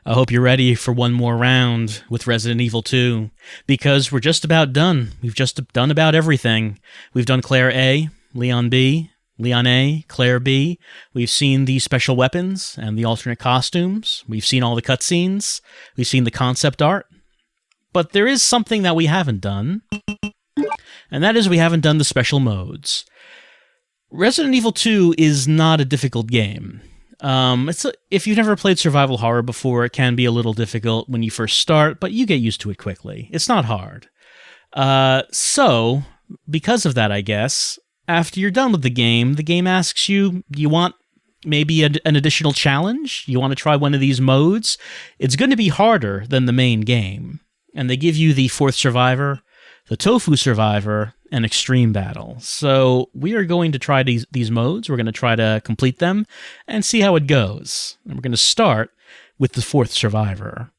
I hope you're ready for one more round with Resident Evil 2, because we're just about done. We've just done about everything. We've done Claire A, Leon B, Leon A, Claire B. We've seen the special weapons and the alternate costumes. We've seen all the cutscenes. We've seen the concept art. But there is something that we haven't done, and that is we haven't done the special modes. Resident Evil 2 is not a difficult game. If you've never played survival horror before, it can be a little difficult when you first start, but you get used to it quickly. It's not hard. So, because of that, I guess, after you're done with the game asks you, do you want maybe an additional challenge? You want to try one of these modes? It's going to be harder than the main game. And they give you the Fourth Survivor, the Tofu Survivor, and Extreme Battle. So we are going to try these modes. We're going to try to complete them and see how it goes. And we're going to start with the Fourth Survivor.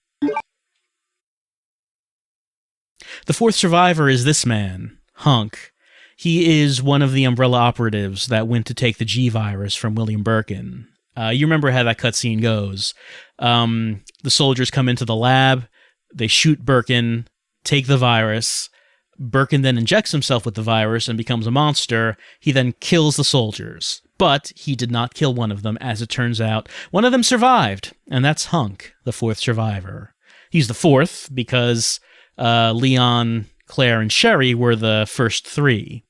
The Fourth Survivor is this man, Hunk. He is one of the Umbrella operatives that went to take the G-Virus from William Birkin. You remember how that cutscene goes. The soldiers come into the lab, they shoot Birkin, take the virus. Birkin then injects himself with the virus and becomes a monster. He then kills the soldiers. But he did not kill one of them, as it turns out. One of them survived, and that's Hunk, the Fourth Survivor. He's the fourth because Leon, Claire, and Sherry were the first three.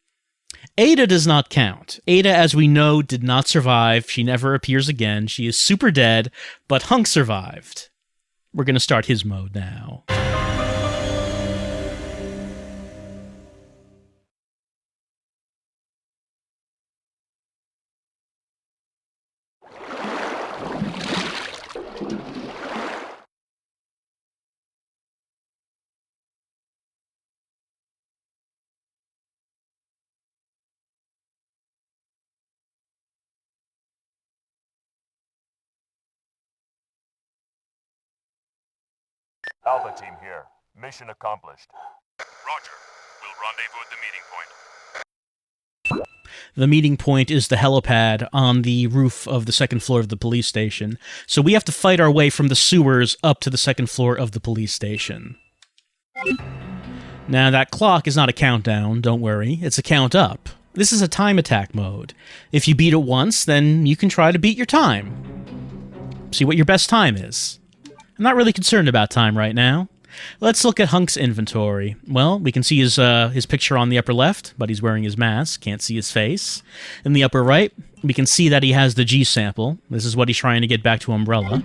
Ada does not count. Ada, as we know, did not survive. She never appears again. She is super dead, but Hunk survived. We're going to start his mode now. Alpha team here. Mission accomplished. Roger. We'll rendezvous at the meeting point. The meeting point is the helipad on the roof of the second floor of the police station. So we have to fight our way from the sewers up to the second floor of the police station. Now, that clock is not a countdown, don't worry. It's a count up. This is a time attack mode. If you beat it once, then you can try to beat your time. See what your best time is. I'm not really concerned about time right now. Let's look at Hunk's inventory. Well, we can see his picture on the upper left, but he's wearing his mask. Can't see his face. In the upper right, we can see that he has the G sample. This is what he's trying to get back to Umbrella.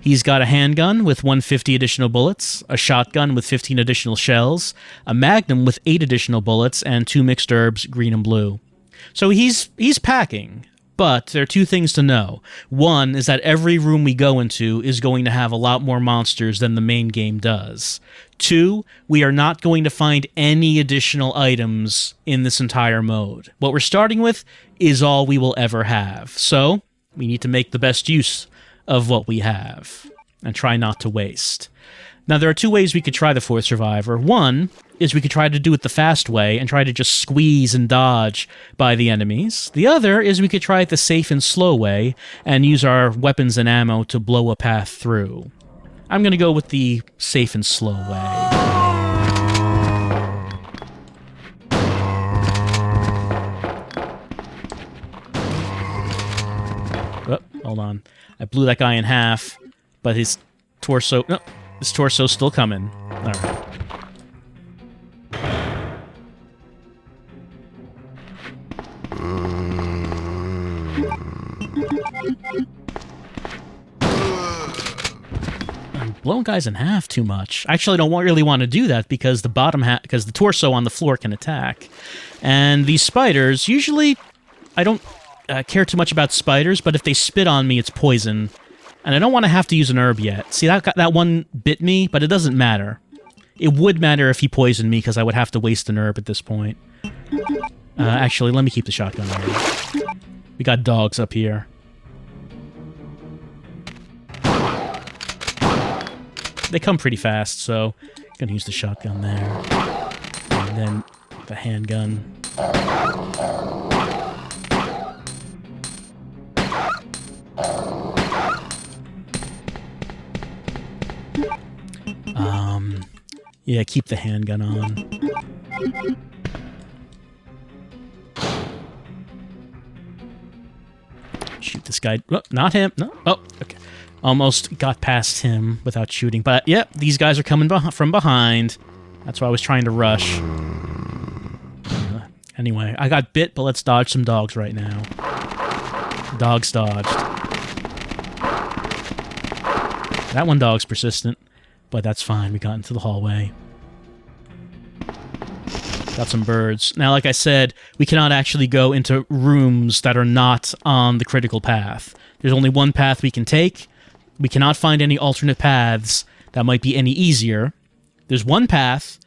He's got a handgun with 150 additional bullets, a shotgun with 15 additional shells, a magnum with 8 additional bullets, and 2 mixed herbs, green and blue. So he's packing. But there are two things to know. One is that every room we go into is going to have a lot more monsters than the main game does. Two, we are not going to find any additional items in this entire mode. What we're starting with is all we will ever have. So, we need to make the best use of what we have and try not to waste. Now, there are two ways we could try the Fourth Survivor. One is we could try to do it the fast way and try to just squeeze and dodge by the enemies. The other is we could try it the safe and slow way and use our weapons and ammo to blow a path through. I'm going to go with the safe and slow way. Oh, hold on. I blew that guy in half, but his torso... No. This torso's still coming. Alright. I'm blowing guys in half too much. I actually don't really want to do that because the bottom half, because the torso on the floor can attack. And these spiders, usually, I don't care too much about spiders, but if they spit on me, it's poison. And I don't want to have to use an herb yet. See, that one bit me, but it doesn't matter. It would matter if he poisoned me, because I would have to waste an herb at this point. Actually, let me keep the shotgun on. We got dogs up here. They come pretty fast, so I'm gonna use the shotgun there. And then the handgun. Yeah, keep the handgun on. Shoot this guy. Oh, not him. No. Oh, okay. Almost got past him without shooting. But, yep, these guys are coming from behind. That's why I was trying to rush. Anyway, I got bit, but let's dodge some dogs right now. Dogs dodged. That one dog's persistent, but that's fine. We got into the hallway. Got some birds. Now, like I said, we cannot actually go into rooms that are not on the critical path. There's only one path we can take. We cannot find any alternate paths that might be any easier. There's one path.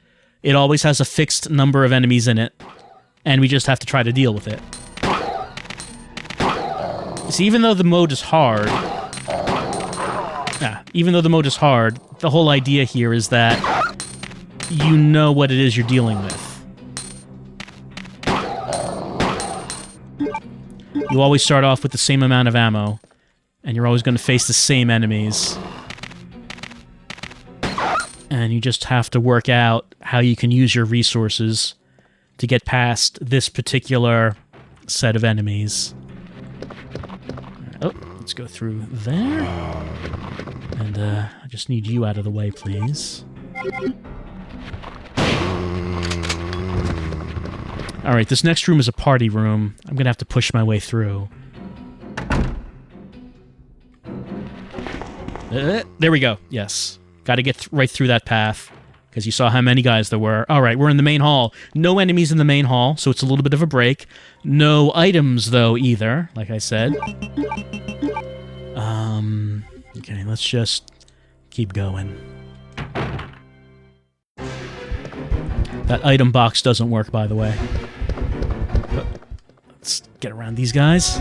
It always has a fixed number of enemies in it, and we just have to try to deal with it. See, even though the mode is hard... even though the mode is hard, the whole idea here is that you know what it is you're dealing with. You always start off with the same amount of ammo, and you're always going to face the same enemies. And you just have to work out how you can use your resources to get past this particular set of enemies. Oh, let's go through there. And I just need you out of the way, please. Alright, this next room is a party room. I'm gonna have to push my way through. There we go. Yes. Gotta get right through that path, because you saw how many guys there were. Alright, we're in the main hall. No enemies in the main hall, so it's a little bit of a break. No items, though, either, like I said. Okay, let's just keep going. That item box doesn't work, by the way. But let's get around these guys.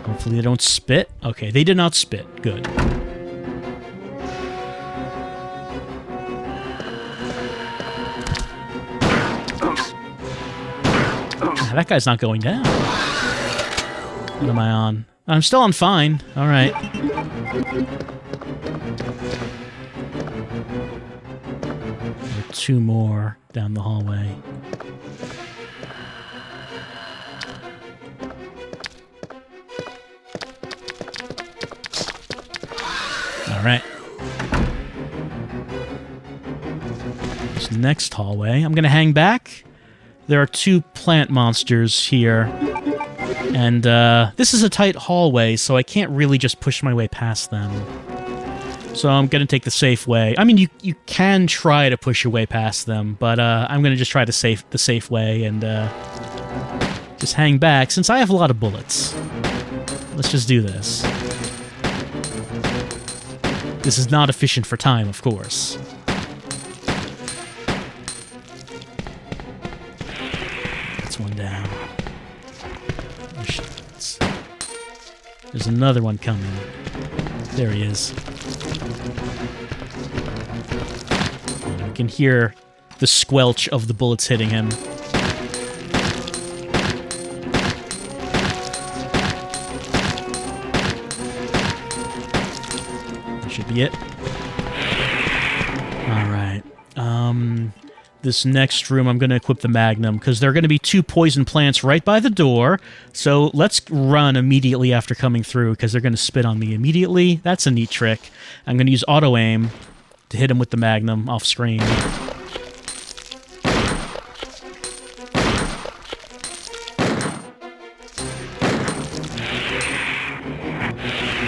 Hopefully they don't spit. Okay, they did not spit. Good. That guy's not going down. What am I on? I'm still on fine. Alright. Two more down the hallway. Alright. This next hallway. I'm gonna hang back. There are two plant monsters here. And this is a tight hallway, so I can't really just push my way past them. So I'm going to take the safe way. I mean, you can try to push your way past them, but I'm going to just try the safe way and just hang back, since I have a lot of bullets. Let's just do this. This is not efficient for time, of course. That's one down. Oh, shit. There's another one coming. There he is. You can hear the squelch of the bullets hitting him. That should be it. Alright. This next room, I'm going to equip the Magnum, because there are going to be two poison plants right by the door, so let's run immediately after coming through, because they're going to spit on me immediately. That's a neat trick. I'm going to use auto-aim to hit him with the Magnum off-screen.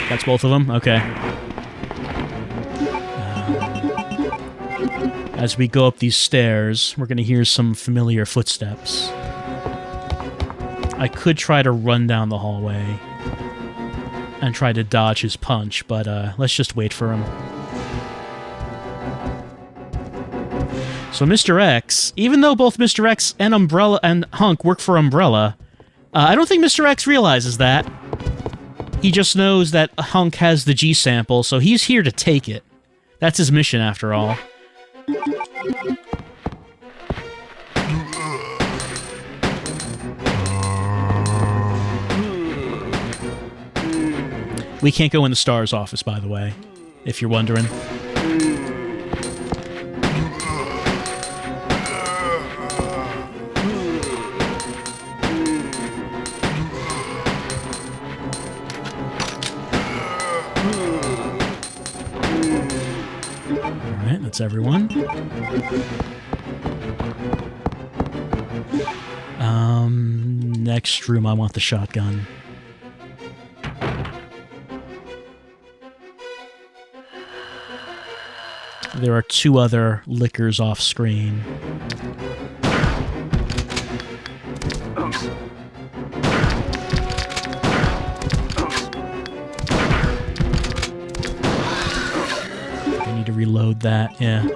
That's both of them? Okay. As we go up these stairs, we're going to hear some familiar footsteps. I could try to run down the hallway and try to dodge his punch, but let's just wait for him. So Mr. X, even though both Mr. X and Umbrella and Hunk work for Umbrella, I don't think Mr. X realizes that. He just knows that Hunk has the G sample, so he's here to take it. That's his mission, after all. We can't go in the STARS office, by the way, if you're wondering. That's everyone. Next room, I want the shotgun. There are 2 other lickers off screen. I need to reload that, yeah.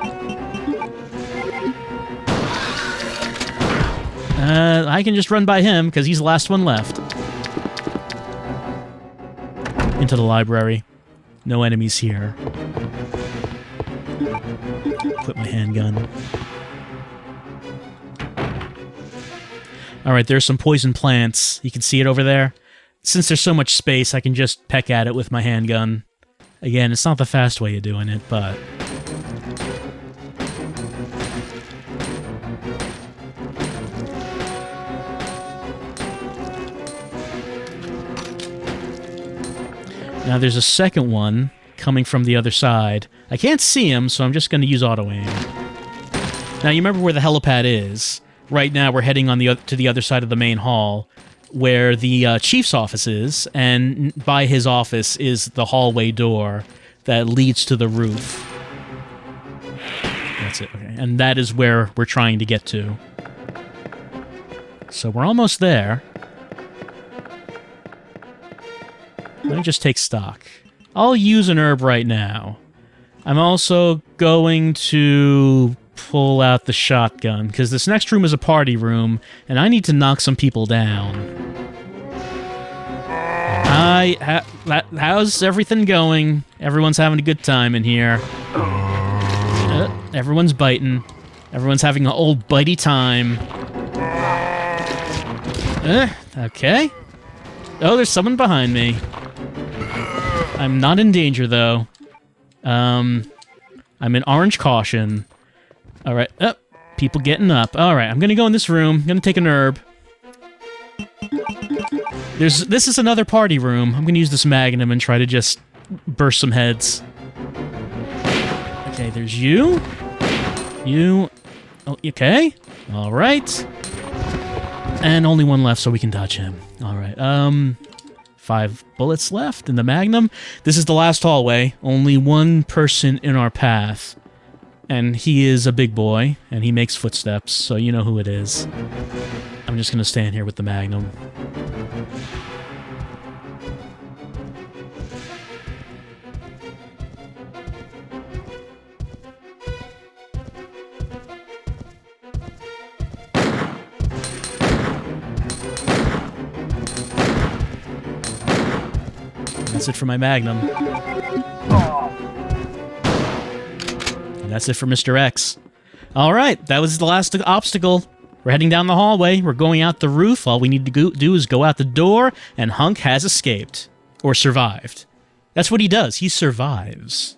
I can just run by him, because he's the last one left. Into the library. No enemies here. Put my handgun. Alright, there's some poison plants. You can see it over there. Since there's so much space, I can just peck at it with my handgun. Again, it's not the fast way of doing it, but... Now there's a second one coming from the other side. I can't see him, so I'm just going to use auto-aim. Now you remember where the helipad is. Right now we're heading on to the other side of the main hall, where the chief's office is, and by his office is the hallway door that leads to the roof. That's it, okay. And that is where we're trying to get to. So we're almost there. Let me just take stock. I'll use an herb right now. I'm also going to pull out the shotgun, because this next room is a party room, and I need to knock some people down. How's everything going? Everyone's having a good time in here. Everyone's biting. Everyone's having an old bitey time. Okay. Oh, there's someone behind me. I'm not in danger, though. I'm in orange caution. Alright. People getting up. Alright, I'm gonna go in this room. I'm gonna take an herb. This is another party room. I'm gonna use this magnum and try to just burst some heads. Okay, there's you. You. Oh, okay. Alright. And only one left, so we can dodge him. Alright, 5 bullets left in the magnum. This is the last hallway. Only one person in our path. And he is a big boy, and he makes footsteps, so you know who it is. I'm just gonna stand here with the magnum. That's it for my magnum. And that's it for Mr. X. Alright, that was the last obstacle. We're heading down the hallway. We're going out the roof. All we need to do is go out the door, and Hunk has escaped. Or survived. That's what he does. He survives.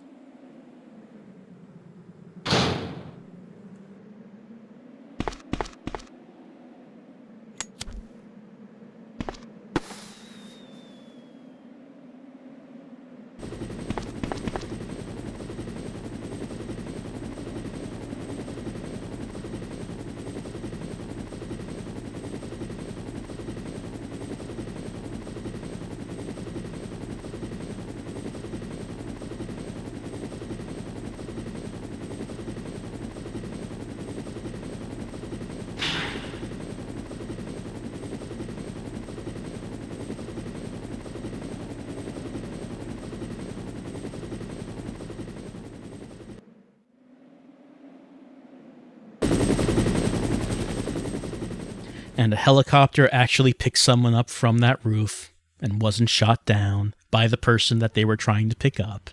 And a helicopter actually picked someone up from that roof and wasn't shot down by the person that they were trying to pick up.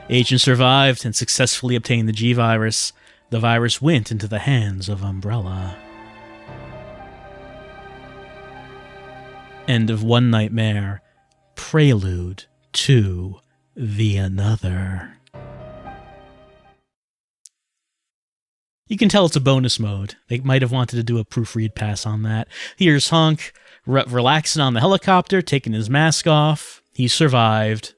Agent survived and successfully obtained the G-Virus. The virus went into the hands of Umbrella. End of one nightmare. Prelude to the another. You can tell it's a bonus mode. They might have wanted to do a proofread pass on that. Here's Hunk relaxing on the helicopter, taking his mask off. He survived.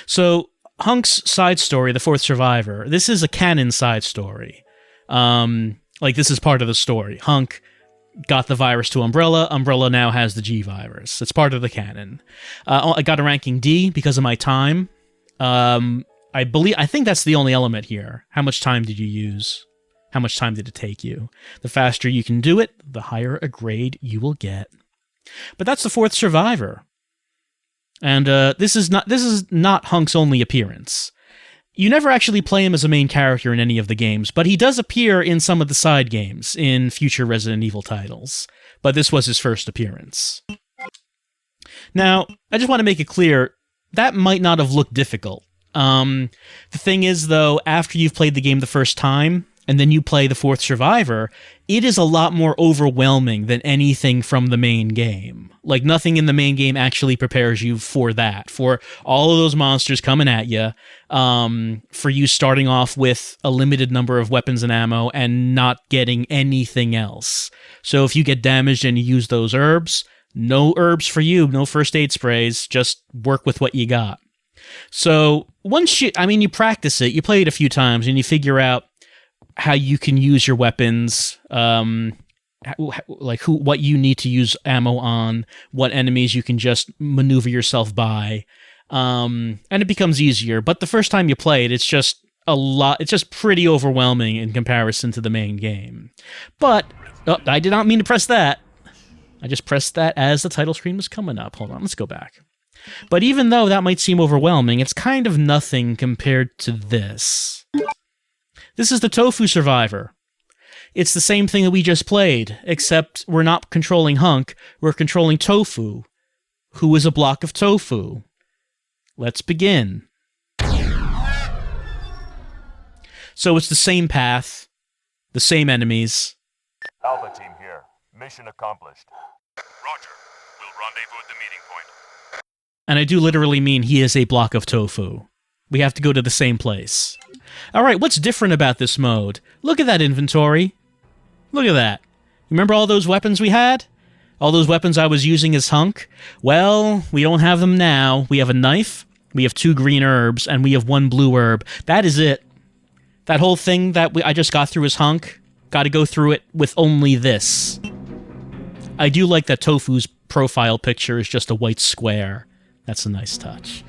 So, Hunk's side story, The Fourth Survivor, this is a canon side story. This is part of the story. Hunk got the virus to Umbrella. Umbrella now has the G virus. It's part of the canon. I got a ranking D because of my time. I think that's the only element here. How much time did you use? How much time did it take you? The faster you can do it, the higher a grade you will get. But that's The Fourth Survivor. And this is not Hunk's only appearance. You never actually play him as a main character in any of the games, but he does appear in some of the side games in future Resident Evil titles. But this was his first appearance. Now, I just want to make it clear, that might not have looked difficult. The thing is, though, after you've played the game the first time, and then you play The Fourth Survivor, it is a lot more overwhelming than anything from the main game. Like, nothing in the main game actually prepares you for that, for all of those monsters coming at you, for you starting off with a limited number of weapons and ammo and not getting anything else. So if you get damaged and you use those herbs, no herbs for you, no first aid sprays, just work with what you got. So once you practice it, you play it a few times, and you figure out how you can use your weapons, what you need to use ammo on, what enemies you can just maneuver yourself by, and it becomes easier. But the first time you play it, it's just pretty overwhelming in comparison to the main game. But, I did not mean to press that. I just pressed that as the title screen was coming up. Hold on, let's go back. But even though that might seem overwhelming, it's kind of nothing compared to this. This is the Tofu Survivor. It's the same thing that we just played, except we're not controlling Hunk, we're controlling Tofu, who is a block of tofu. Let's begin. So it's the same path, the same enemies. Alpha team here. Mission accomplished. Roger. We'll rendezvous at the meeting point. And I do literally mean he is a block of tofu. We have to go to the same place. Alright, what's different about this mode? Look at that inventory. Look at that. Remember all those weapons we had? All those weapons I was using as Hunk? Well, we don't have them now. We have a knife, we have 2 green herbs, and we have 1 blue herb. That is it. That whole thing that I just got through as Hunk, got to go through it with only this. I do like that Tofu's profile picture is just a white square. That's a nice touch.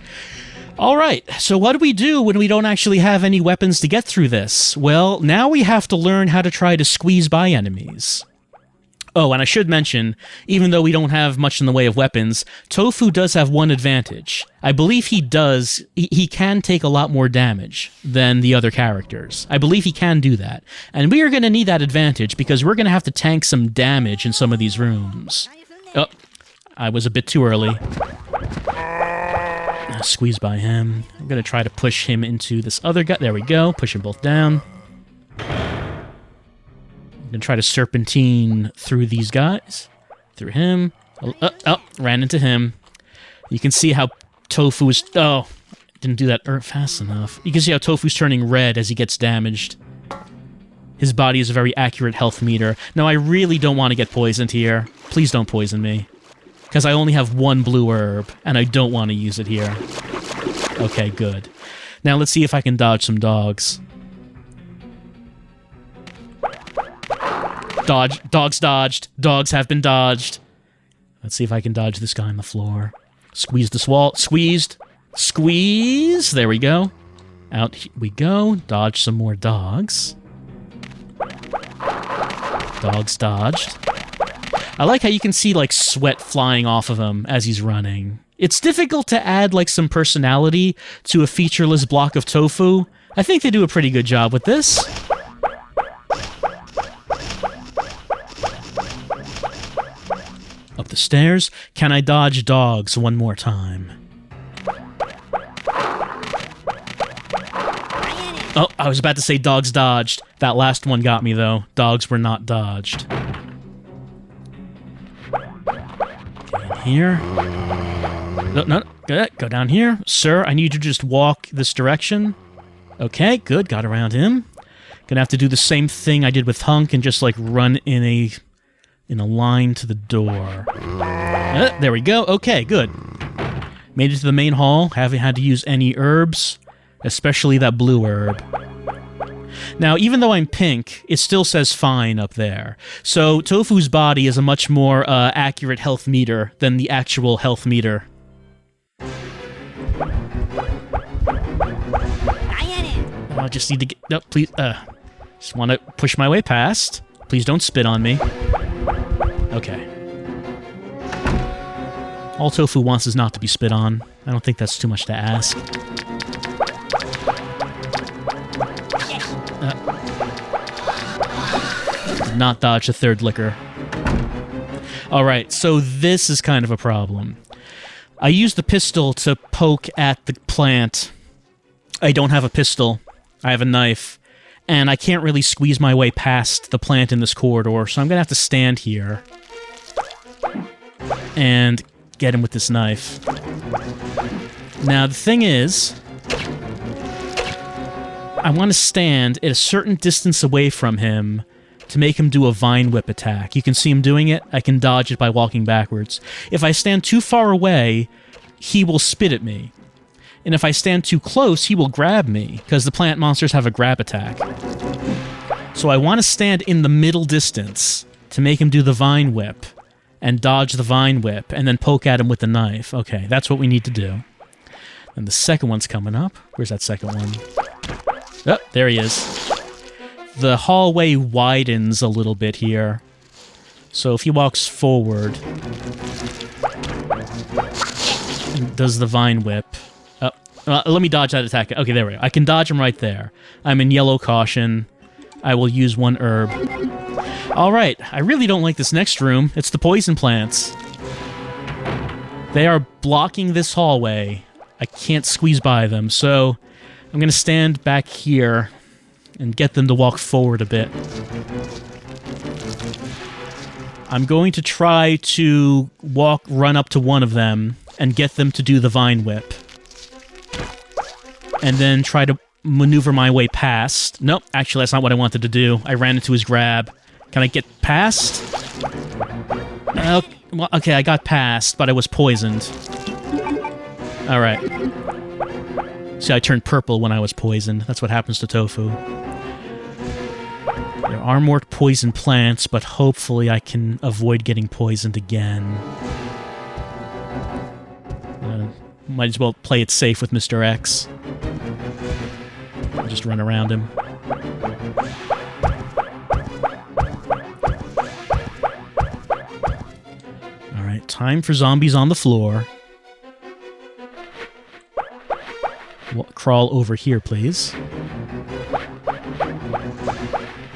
Alright, so what do we do when we don't actually have any weapons to get through this? Well, now we have to learn how to try to squeeze by enemies. Oh, and I should mention, even though we don't have much in the way of weapons, Tofu does have one advantage. I believe he can take a lot more damage than the other characters. I believe he can do that. And we are going to need that advantage because we're going to have to tank some damage in some of these rooms. Oh, I was a bit too early. Squeeze by him. I'm going to try to push him into this other guy. There we go. Push them both down. I'm going to try to serpentine through these guys. Through him. Oh, ran into him. You can see how Tofu is... Oh, didn't do that fast enough. You can see how Tofu's turning red as he gets damaged. His body is a very accurate health meter. Now, I really don't want to get poisoned here. Please don't poison me. Because I only have 1 blue herb, and I don't want to use it here. Okay, good. Now let's see if I can dodge some dogs. Dodge. Dogs dodged. Dogs have been dodged. Let's see if I can dodge this guy on the floor. Squeeze this wall. Squeezed. Squeeze. There we go. Out we go. Dodge some more dogs. Dogs dodged. I like how you can see, like, sweat flying off of him as he's running. It's difficult to add, like, some personality to a featureless block of tofu. I think they do a pretty good job with this. Up the stairs. Can I dodge dogs one more time? Oh, I was about to say dogs dodged. That last one got me, though. Dogs were not dodged. Here. No, go down here. Sir, I need you to just walk this direction. Okay, good. Got around him. Gonna have to do the same thing I did with Hunk and just, like, run in a line to the door. There we go. Okay, good. Made it to the main hall. Haven't had to use any herbs, especially that blue herb. Now, even though I'm pink, it still says fine up there. So, Tofu's body is a much more accurate health meter than the actual health meter. I just need to get... No, please... just want to push my way past. Please don't spit on me. Okay. All Tofu wants is not to be spit on. I don't think that's too much to ask. Did not dodge the third liquor. Alright, so this is kind of a problem. I used the pistol to poke at the plant. I don't have a pistol. I have a knife. And I can't really squeeze my way past the plant in this corridor, so I'm gonna have to stand here and get him with this knife. Now, the thing is, I want to stand at a certain distance away from him to make him do a vine whip attack. You can see him doing it. I can dodge it by walking backwards. If I stand too far away, he will spit at me. And if I stand too close, he will grab me, because the plant monsters have a grab attack. So I want to stand in the middle distance to make him do the vine whip, and dodge the vine whip, and then poke at him with the knife. Okay, that's what we need to do. And the second one's coming up. Where's that second one? Oh, there he is. The hallway widens a little bit here. So if he walks forward and does the vine whip... let me dodge that attack. Okay, there we go. I can dodge him right there. I'm in yellow caution. I will use one herb. Alright, I really don't like this next room. It's the poison plants. They are blocking this hallway. I can't squeeze by them, so I'm going to stand back here and get them to walk forward a bit. I'm going to try to run up to one of them and get them to do the vine whip. And then try to maneuver my way past. Nope, actually that's not what I wanted to do. I ran into his grab. Can I get past? Okay, I got past, but I was poisoned. Alright. See, I turned purple when I was poisoned. That's what happens to Tofu. There are more poison plants, but hopefully I can avoid getting poisoned again. Might as well play it safe with Mr. X. I'll just run around him. Alright, time for zombies on the floor. Crawl over here, please.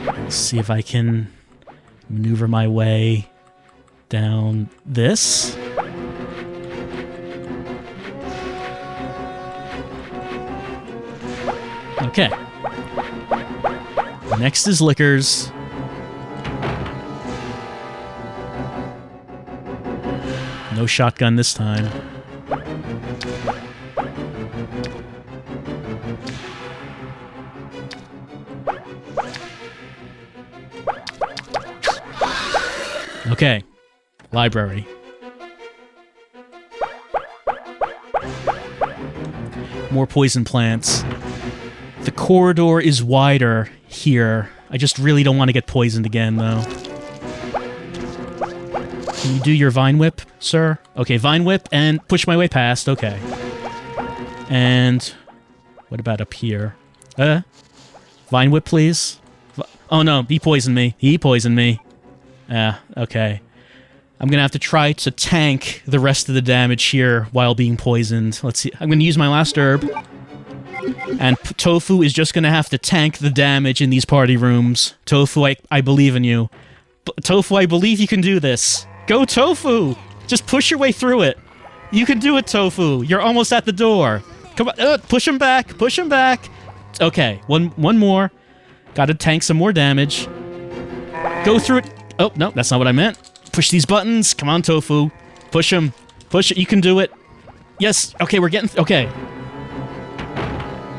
Let's see if I can maneuver my way down this. Okay. Next is liquors. No shotgun this time. Okay. Library. More poison plants. The corridor is wider here. I just really don't want to get poisoned again, though. Can you do your vine whip, sir? Okay, vine whip and push my way past. Okay. And what about up here? Vine whip, please. Oh no, he poisoned me. He poisoned me. Okay. I'm gonna have to try to tank the rest of the damage here while being poisoned. Let's see. I'm gonna use my last herb. And Tofu is just gonna have to tank the damage in these party rooms. Tofu, I believe in you. Tofu, I believe you can do this. Go, Tofu! Just push your way through it. You can do it, Tofu. You're almost at the door. Come on, push him back. Push him back. Okay, one more. Gotta tank some more damage. Go through it. Oh, no, that's not what I meant. Push these buttons. Come on, Tofu. Push him. Push it. You can do it. Yes. Okay, we're getting... Okay.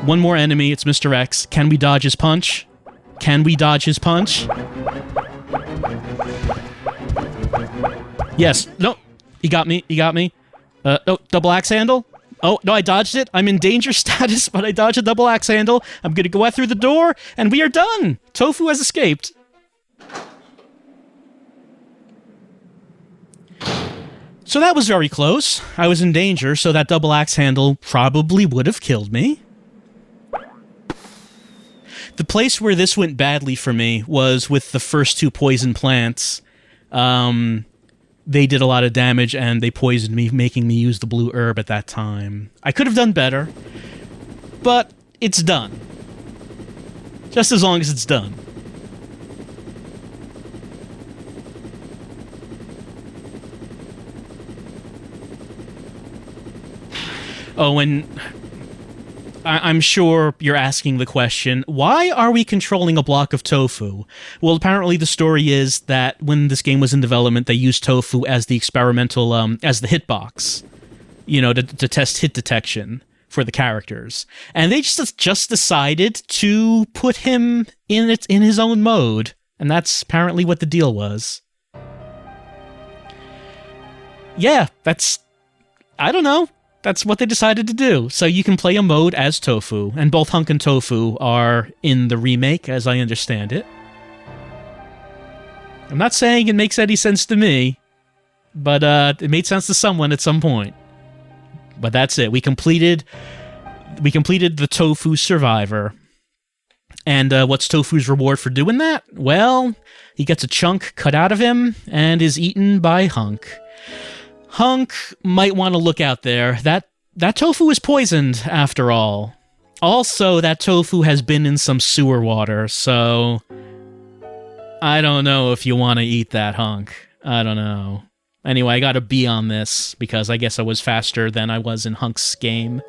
One more enemy. It's Mr. X. Can we dodge his punch? Can we dodge his punch? Yes. No. He got me. He got me. No, double axe handle. Oh, no, I dodged it. I'm in danger status, but I dodged a double axe handle. I'm gonna go out through the door, and we are done! Tofu has escaped. So that was very close. I was in danger, so that double axe handle probably would have killed me. The place where this went badly for me was with the first two poison plants. They did a lot of damage, and they poisoned me, making me use the blue herb at that time. I could have done better, but it's done. Just as long as it's done. Oh, and I'm sure you're asking the question, why are we controlling a block of tofu? Well, apparently the story is that when this game was in development, they used tofu as the experimental, as the hitbox, you know, to test hit detection for the characters. And they just decided to put him in his own mode, and that's apparently what the deal was. Yeah, I don't know. That's what they decided to do. So you can play a mode as Tofu, and both Hunk and Tofu are in the remake, as I understand it. I'm not saying it makes any sense to me, but it made sense to someone at some point. But that's it. We completed the Tofu Survivor. And what's Tofu's reward for doing that? Well, he gets a chunk cut out of him and is eaten by Hunk. Hunk might want to look out there. That tofu is poisoned, after all. Also, that tofu has been in some sewer water, so I don't know if you want to eat that, Hunk. I don't know. Anyway, I got a B on this, because I guess I was faster than I was in Hunk's game.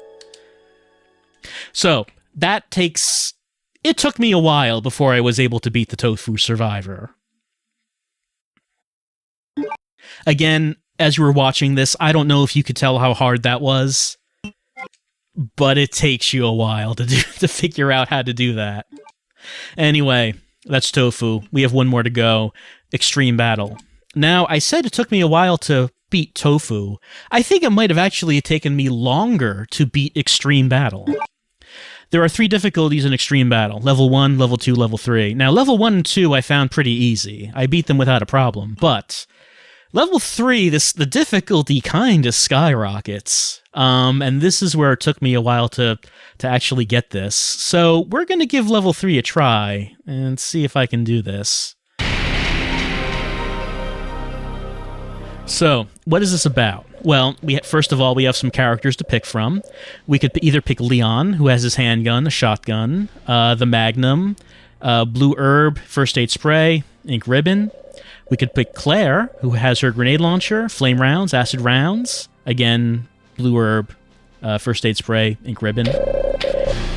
So, it took me a while before I was able to beat the Tofu Survivor. Again, as you were watching this, I don't know if you could tell how hard that was, but it takes you a while to figure out how to do that. Anyway, that's Tofu. We have one more to go. Extreme Battle. Now, I said it took me a while to beat Tofu. I think it might have actually taken me longer to beat Extreme Battle. There are 3 difficulties in Extreme Battle. Level 1, Level 2, Level 3. Now, Level 1 and 2 I found pretty easy. I beat them without a problem, but Level 3, the difficulty kind of skyrockets, and this is where it took me a while to actually get this. So we're going to give Level 3 a try and see if I can do this. So, what is this about? Well, first of all, we have some characters to pick from. We could either pick Leon, who has his handgun, a shotgun, the Magnum, blue herb, first aid spray, ink ribbon. We could pick Claire, who has her grenade launcher, flame rounds, acid rounds. Again, blue herb, first aid spray, ink ribbon.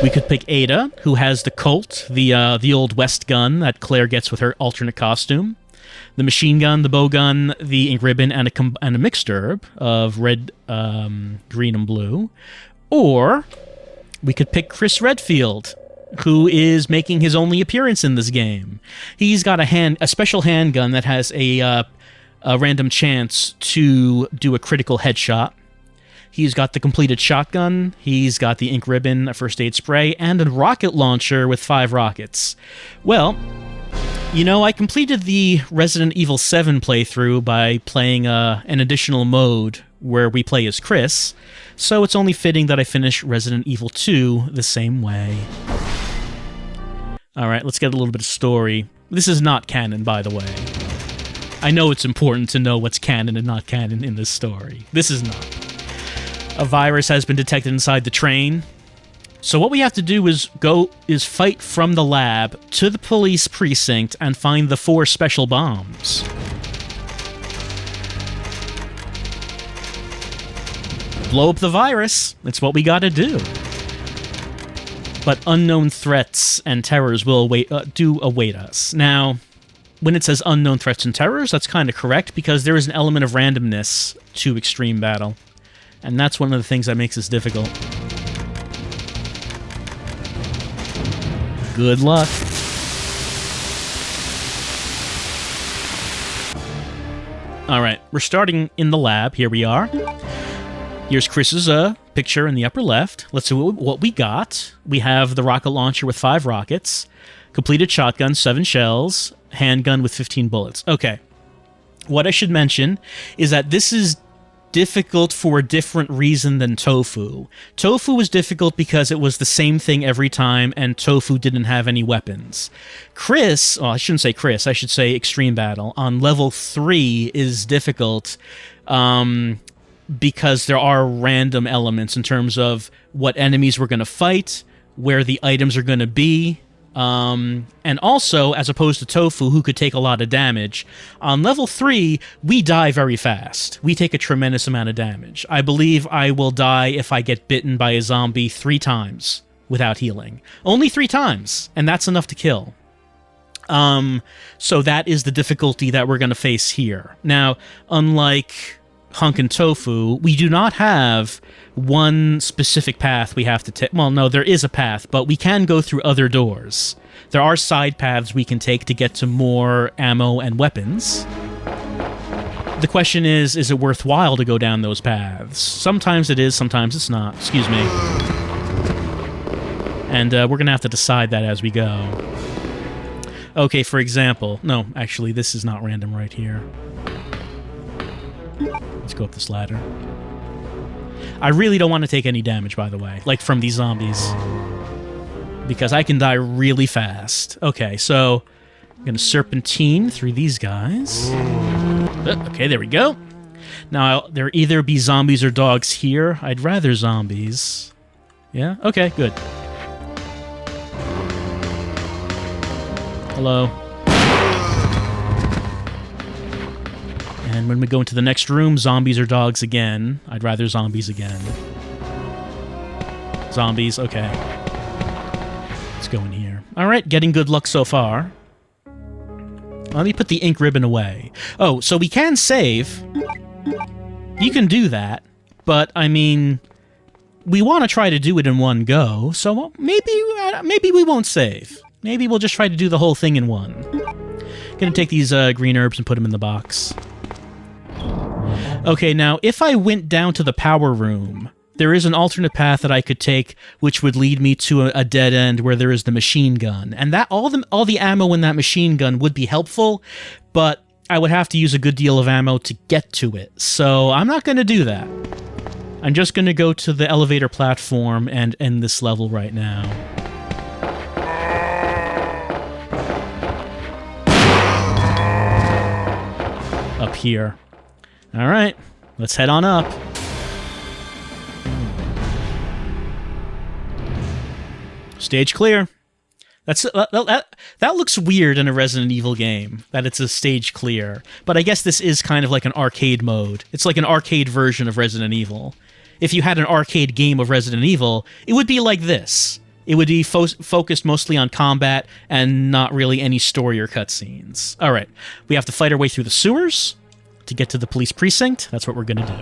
We could pick Ada, who has the Colt, the old West gun that Claire gets with her alternate costume. The machine gun, the bow gun, the ink ribbon, and a mixed herb of red, green, and blue. Or we could pick Chris Redfield, who is making his only appearance in this game. He's got a special handgun that has a random chance to do a critical headshot. He's got the completed shotgun, he's got the ink ribbon, a first aid spray, and a rocket launcher with 5 rockets. Well, you know, I completed the Resident Evil 7 playthrough by playing an additional mode where we play as Chris, so it's only fitting that I finish Resident Evil 2 the same way. Alright, let's get a little bit of story. This is not canon, by the way. I know it's important to know what's canon and not canon in this story. This is not. A virus has been detected inside the train. So what we have to do is fight from the lab to the police precinct and find the 4 special bombs. Blow up the virus. That's what we gotta do. But unknown threats and terrors will await us. Now, when it says unknown threats and terrors, that's kind of correct, because there is an element of randomness to Extreme Battle. And that's one of the things that makes this difficult. Good luck. All right, we're starting in the lab. Here we are. Here's Chris's picture in the upper left. Let's see what we got. We have the rocket launcher with 5 rockets, completed shotgun, 7 shells, handgun with 15 bullets. Okay. What I should mention is that this is difficult for a different reason than Tofu. Tofu was difficult because it was the same thing every time, and Tofu didn't have any weapons. Chris, well, I shouldn't say Chris, I should say Extreme Battle, on level 3 is difficult because there are random elements in terms of what enemies we're going to fight, where the items are going to be, and also, as opposed to Tofu, who could take a lot of damage, on level 3, we die very fast. We take a tremendous amount of damage. I believe I will die if I get bitten by a zombie 3 times without healing. Only 3 times, and that's enough to kill. So that is the difficulty that we're going to face here. Now, unlike Hunk and Tofu, we do not have one specific path we have to take. Well, no, there is a path, but we can go through other doors. There are side paths we can take to get to more ammo and weapons. The question is it worthwhile to go down those paths? Sometimes it is, sometimes it's not. Excuse me. And we're going to have to decide that as we go. Okay, for example... No, actually, this is not random right here. Let's go up this ladder. I really don't want to take any damage, by the way, like from these zombies, because I can die really fast. Okay, so I'm going to serpentine through these guys. Okay, there we go. Now, there either be zombies or dogs here. I'd rather zombies. Yeah? Okay, good. Hello. And when we go into the next room, zombies or dogs again. I'd rather zombies again. Zombies, okay. Let's go in here. Alright, getting good luck so far. Let me put the ink ribbon away. Oh, so we can save. You can do that, but, I mean, we want to try to do it in one go, so maybe we won't save. Maybe we'll just try to do the whole thing in one. Gonna take these green herbs and put them in the box. Okay, now, if I went down to the power room, there is an alternate path that I could take, which would lead me to a dead end where there is the machine gun. And that all the ammo in that machine gun would be helpful, but I would have to use a good deal of ammo to get to it. So I'm not going to do that. I'm just going to go to the elevator platform and end this level right now. Up here. All right, let's head on up. Stage clear. That looks weird in a Resident Evil game, that it's a stage clear. But I guess this is kind of like an arcade mode. It's like an arcade version of Resident Evil. If you had an arcade game of Resident Evil, it would be like this. It would be focused mostly on combat and not really any story or cutscenes. All right, we have to fight our way through the sewers to get to the police precinct. That's what we're going to do.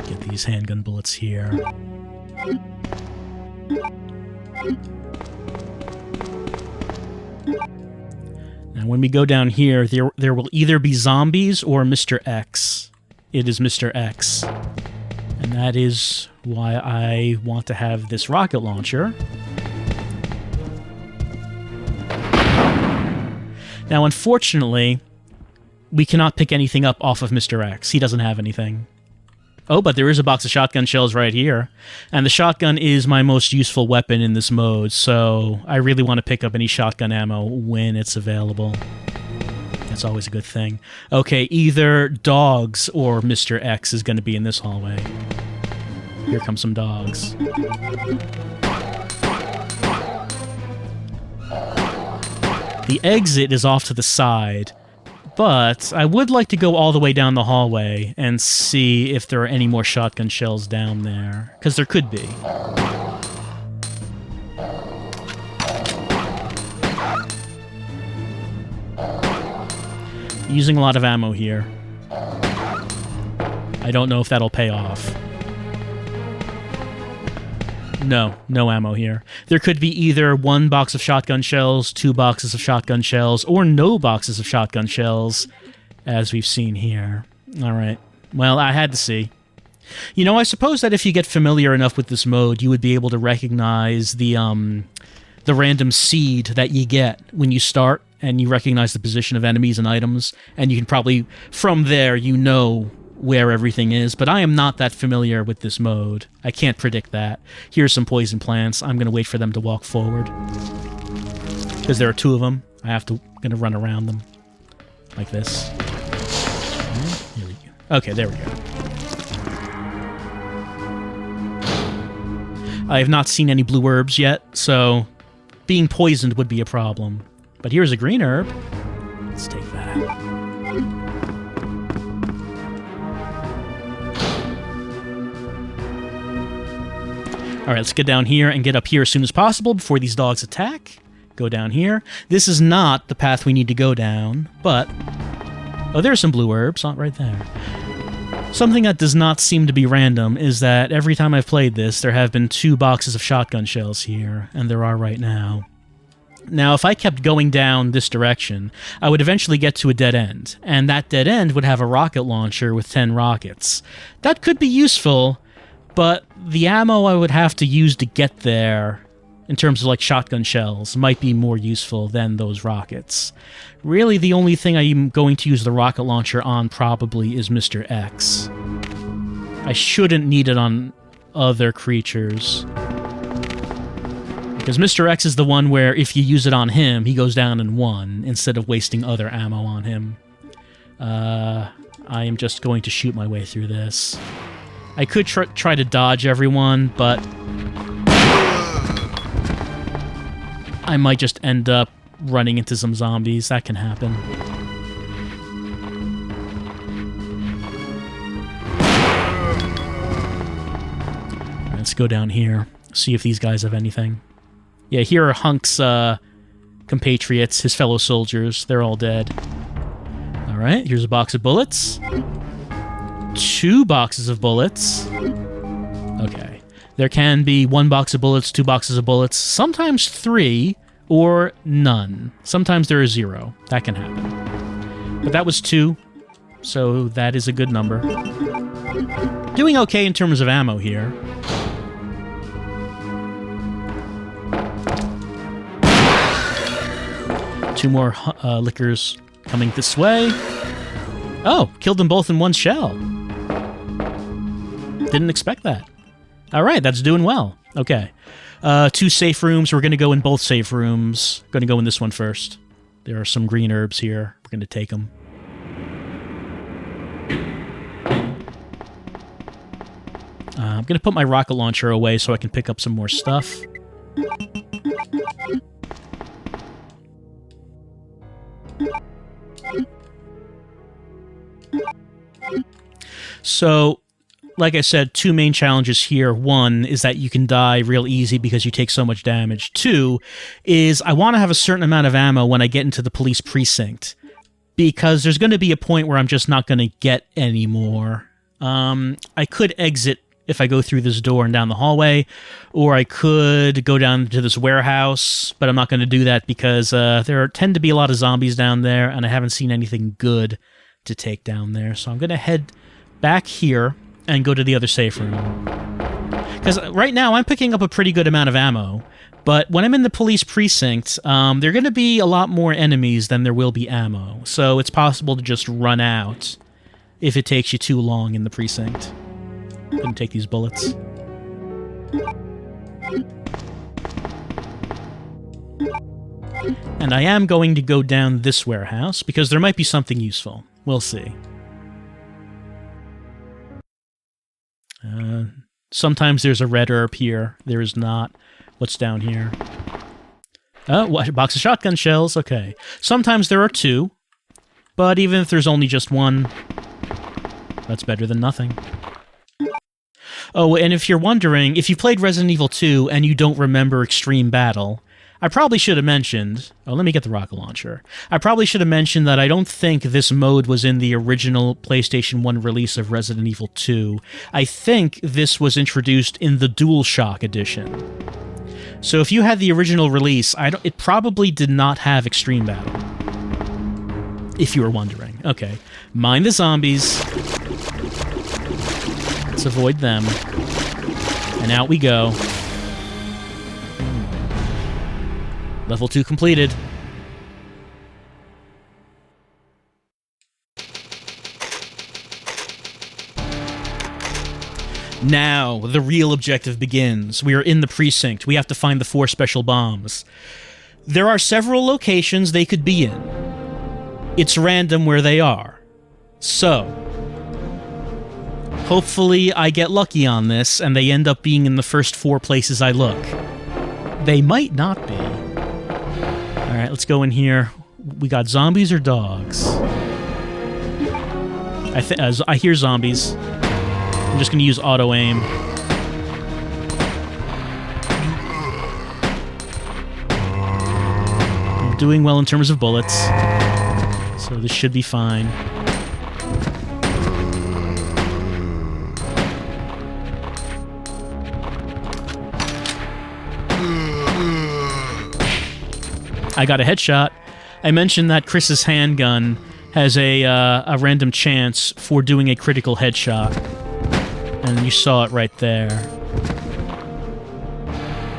Get these handgun bullets here. Now, when we go down here, there will either be zombies or Mr. X. It is Mr. X. And that is why I want to have this rocket launcher. Now, unfortunately, we cannot pick anything up off of Mr. X. He doesn't have anything. Oh, but there is a box of shotgun shells right here. And the shotgun is my most useful weapon in this mode, so I really want to pick up any shotgun ammo when it's available. That's always a good thing. Okay, either dogs or Mr. X is going to be in this hallway. Here come some dogs. The exit is off to the side, but I would like to go all the way down the hallway and see if there are any more shotgun shells down there, because there could be. Using a lot of ammo here. I don't know if that'll pay off. No ammo here. There could be either 1 box of shotgun shells, 2 boxes of shotgun shells, or no boxes of shotgun shells, as we've seen here. Alright. Well, I had to see. You know, I suppose that if you get familiar enough with this mode, you would be able to recognize the random seed that you get when you start, and you recognize the position of enemies and items, and you can probably, from there, you know where everything is, but I am not that familiar with this mode. I can't predict that. Here's some poison plants. I'm going to wait for them to walk forward. Because there are 2 of them. Gonna run around them. Like this. Here we go. Okay, there we go. I have not seen any blue herbs yet, so being poisoned would be a problem. But here's a green herb. Let's take that out. Alright, let's get down here and get up here as soon as possible before these dogs attack. Go down here. This is not the path we need to go down, but... Oh, there's some blue herbs right there. Something that does not seem to be random is that every time I've played this, there have been 2 boxes of shotgun shells here, and there are right now. Now, if I kept going down this direction, I would eventually get to a dead end, and that dead end would have a rocket launcher with 10 rockets. That could be useful, but the ammo I would have to use to get there, in terms of like shotgun shells, might be more useful than those rockets. Really, the only thing I'm going to use the rocket launcher on probably is Mr. X. I shouldn't need it on other creatures. Because Mr. X is the one where if you use it on him, he goes down in 1, instead of wasting other ammo on him. I am just going to shoot my way through this. I could try to dodge everyone, but I might just end up running into some zombies. That can happen. Let's go down here, see if these guys have anything. Yeah, here are Hunk's compatriots, his fellow soldiers. They're all dead. Alright, here's a box of bullets. 2 boxes of bullets. Okay. There can be 1 box of bullets, 2 boxes of bullets, sometimes 3, or none. Sometimes there is 0. That can happen. But that was 2, so that is a good number. Doing okay in terms of ammo here. Two more lickers coming this way. Oh, killed them both in 1 shell. Didn't expect that. Alright, that's doing well. Okay. 2 safe rooms. We're going to go in both safe rooms. Going to go in this one first. There are some green herbs here. We're going to take them. I'm going to put my rocket launcher away so I can pick up some more stuff. So, like I said, 2 main challenges here. 1 is that you can die real easy because you take so much damage. 2 is I want to have a certain amount of ammo when I get into the police precinct, because there's going to be a point where I'm just not going to get any more. I could exit if I go through this door and down the hallway, or I could go down to this warehouse, but I'm not going to do that because there tend to be a lot of zombies down there, and I haven't seen anything good to take down there. So I'm going to head back here and go to the other safe room. Because right now I'm picking up a pretty good amount of ammo, but when I'm in the police precinct, there are going to be a lot more enemies than there will be ammo, so it's possible to just run out if it takes you too long in the precinct. Gonna take these bullets. And I am going to go down this warehouse, because there might be something useful. We'll see. Sometimes there's a red herb here. There is not. What's down here? Oh, a box of shotgun shells. Okay. Sometimes there are 2, but even if there's only just 1, that's better than nothing. Oh, and if you're wondering, if you played Resident Evil 2 and you don't remember Extreme Battle, I probably should have mentioned... Oh, let me get the rocket launcher. I probably should have mentioned that I don't think this mode was in the original PlayStation 1 release of Resident Evil 2. I think this was introduced in the DualShock edition. So if you had the original release, it probably did not have Extreme Battle. If you were wondering. Okay. Mind the zombies. Let's avoid them. And out we go. Level 2 completed. Now, the real objective begins. We are in the precinct. We have to find the 4 special bombs. There are several locations they could be in. It's random where they are. So, hopefully I get lucky on this and they end up being in the first 4 places I look. They might not be. Alright, let's go in here. We got zombies or dogs? I hear zombies. I'm just going to use auto-aim. I'm doing well in terms of bullets, so this should be fine. I got a headshot. I mentioned that Chris's handgun has a random chance for doing a critical headshot. And you saw it right there.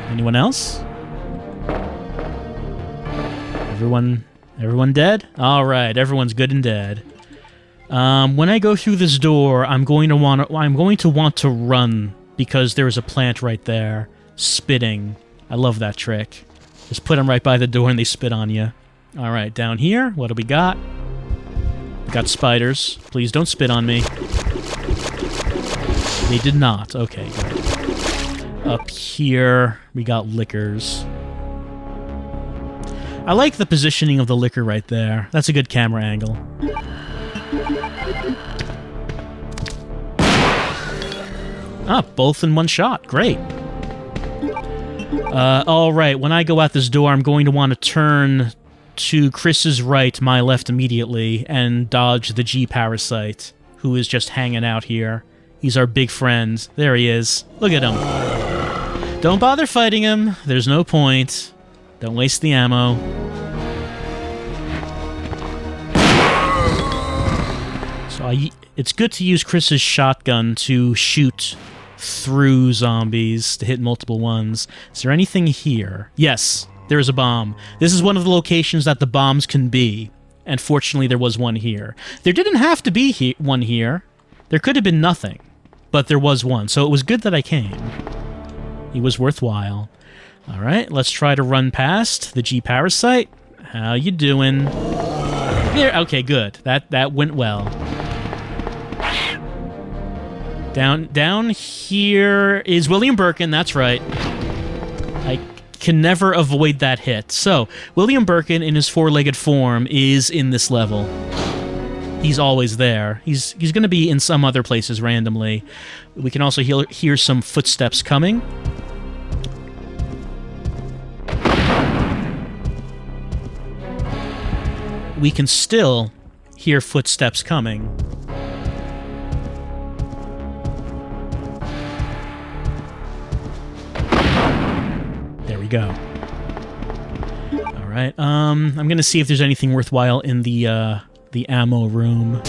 Anyone else? Everyone dead? Alright, everyone's good and dead. When I go through this door, I'm going to want to run because there is a plant right there. Spitting. I love that trick. Just put them right by the door and they spit on you. Alright, down here, what do we got? We got spiders. Please don't spit on me. They did not. Okay, good. Up here, we got liquors. I like the positioning of the liquor right there. That's a good camera angle. Ah, both in one shot. Great. Alright, when I go out this door, I'm going to want to turn to Chris's right, my left immediately, and dodge the G-Parasite, who is just hanging out here. He's our big friend. There he is. Look at him. Don't bother fighting him. There's no point. Don't waste the ammo. So it's good to use Chris's shotgun to shoot through zombies to hit multiple ones. Is there anything here? Yes, there is a bomb. This is one of the locations that the bombs can be. And fortunately, there was one here. There didn't have to be one here. There could have been nothing. But there was one, so it was good that I came. It was worthwhile. Alright, let's try to run past the G-Parasite. How you doing? There, okay, good. That went well. Down here is William Birkin, that's right. I can never avoid that hit. So, William Birkin in his 4-legged form is in this level. He's always there. He's going to be in some other places randomly. We can also hear some footsteps coming. We can still hear footsteps coming. There we go. All right. I'm going to see if there's anything worthwhile in the ammo room.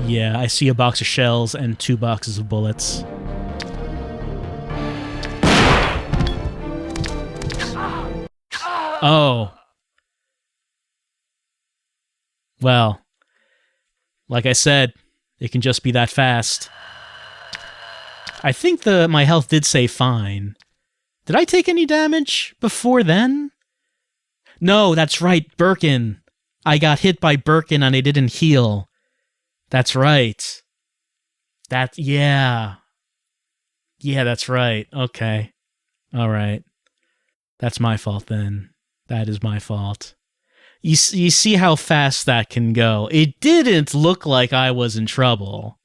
Yeah, I see a box of shells and 2 boxes of bullets. Oh. Well, like I said, it can just be that fast. I think my health did say fine. Did I take any damage before then? No, that's right, Birkin. I got hit by Birkin and I didn't heal. That's right. Yeah. Yeah, that's right. Okay. All right. That's my fault then. That is my fault. You see how fast that can go. It didn't look like I was in trouble.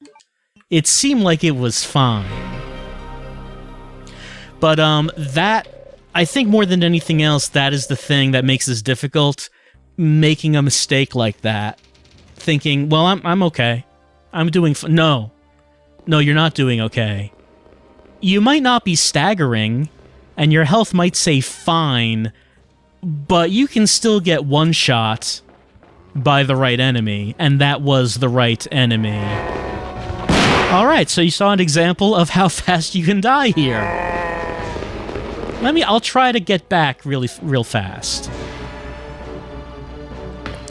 It seemed like it was fine. But that, I think more than anything else, that is the thing that makes this difficult. Making a mistake like that. Thinking, well, I'm okay. I'm doing no. No, you're not doing okay. You might not be staggering, and your health might say fine, but you can still get one shot by the right enemy, and that was the right enemy. Alright, so you saw an example of how fast you can die here. I'll try to get back real fast.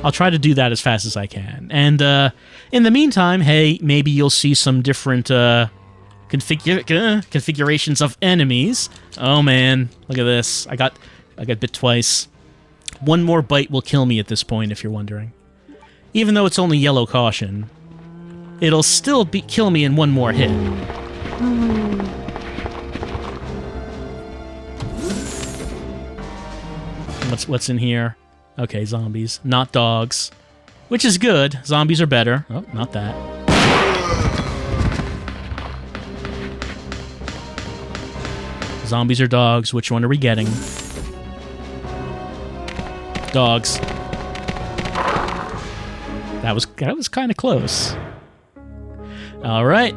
I'll try to do that as fast as I can. And in the meantime, hey, maybe you'll see some different configurations of enemies. Oh man, look at this. I got bit twice. One more bite will kill me at this point, if you're wondering. Even though it's only yellow caution, it'll still kill me in one more hit. What's in here? Okay, zombies. Not dogs. Which is good. Zombies are better. Oh, not that. Zombies or dogs? Which one are we getting? Dogs. That was kind of close. All right.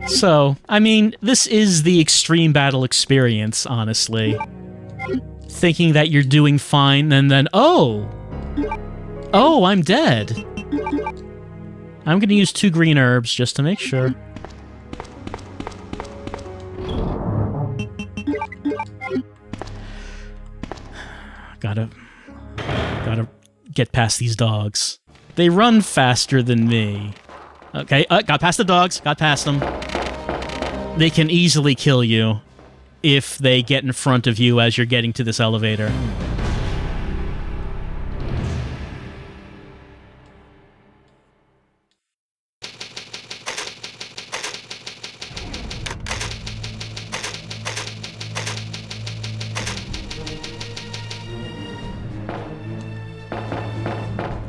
So, I mean, this is the extreme battle experience, honestly. Thinking that you're doing fine, and then, oh, I'm dead. I'm gonna use 2 green herbs just to make sure. Gotta get past these dogs. They run faster than me. Okay, got past the dogs, got past them. They can easily kill you if they get in front of you as you're getting to this elevator.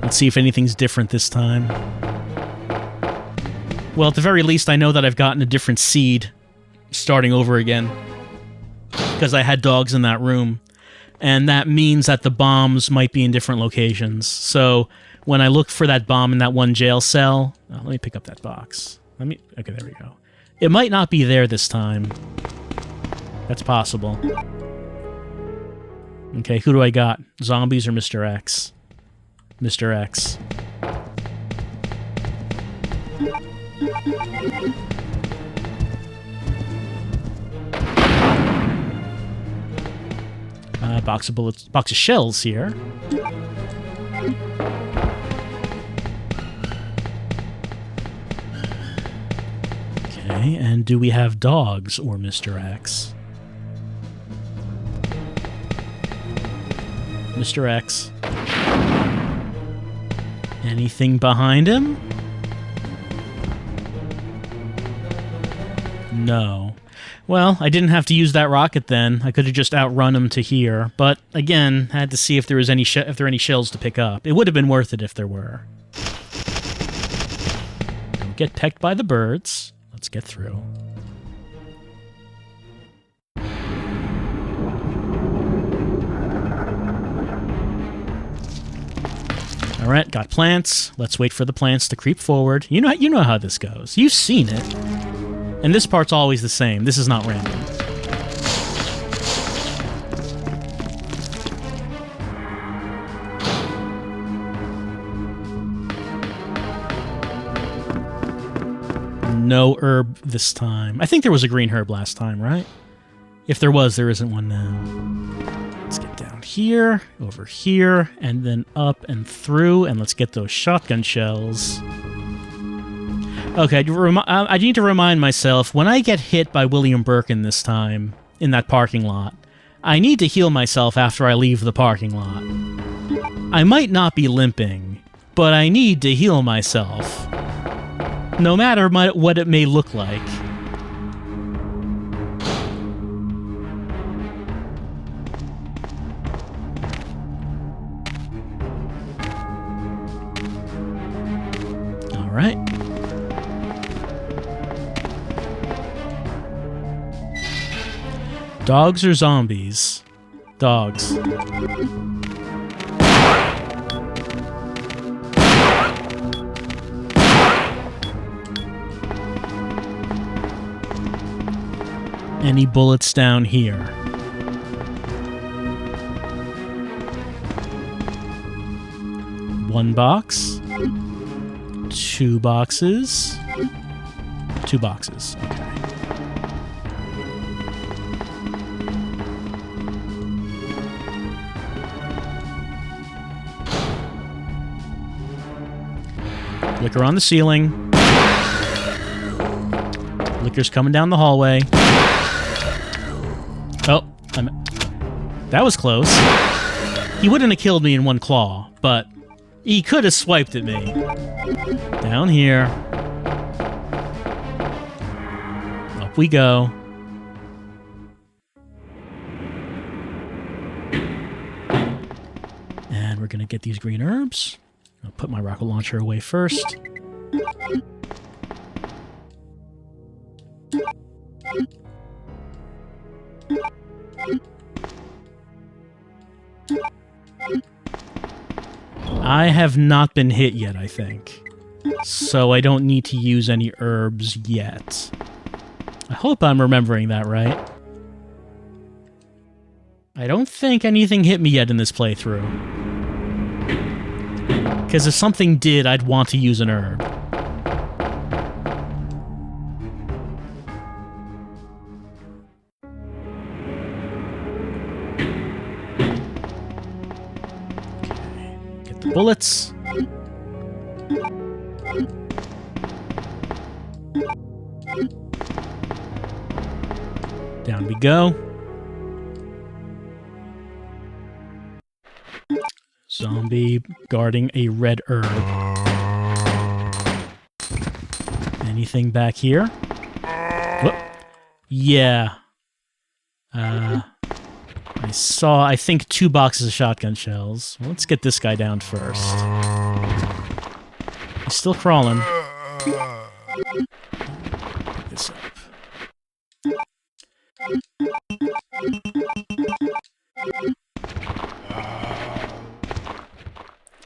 Let's see if anything's different this time. Well, at the very least, I know that I've gotten a different seed starting over again. Because I had dogs in that room. And that means that the bombs might be in different locations. So when I look for that bomb in that one jail cell... Oh, let me pick up that box. Okay, there we go. It might not be there this time. That's possible. Okay, who do I got? Zombies or Mr. X? Mr. X. Box of bullets, box of shells here. Okay, and do we have dogs or Mr. X? Mr. X. Anything behind him? No. Well, I didn't have to use that rocket then. I could have just outrun him to here. But again, had to see if there was any if there were any shells to pick up. It would have been worth it if there were. Don't get pecked by the birds. Let's get through. All right, got plants. Let's wait for the plants to creep forward. You know how this goes. You've seen it. And this part's always the same. This is not random. No herb this time. I think there was a green herb last time, right? If there was, there isn't one now. Let's get down here, over here, and then up and through, and let's get those shotgun shells. Okay, I need to remind myself, when I get hit by William Birkin this time, in that parking lot, I need to heal myself after I leave the parking lot. I might not be limping, but I need to heal myself. No matter what it may look like. Alright. Dogs or zombies? Dogs. Any bullets down here? One box. 2 boxes. 2 boxes. Okay. Liquor on the ceiling. Liquor's coming down the hallway. Oh, that was close. He wouldn't have killed me in one claw, but he could have swiped at me. Down here. Up we go. And we're gonna get these green herbs. I'll put my rocket launcher away first. I have not been hit yet, I think. So I don't need to use any herbs yet. I hope I'm remembering that right. I don't think anything hit me yet in this playthrough. Because if something did, I'd want to use an herb. Okay, get the bullets. Down we go. Zombie guarding a red herb. Anything back here? Whoop. Yeah. I saw, I think, 2 boxes of shotgun shells. Well, let's get this guy down first. He's still crawling. Pick this up.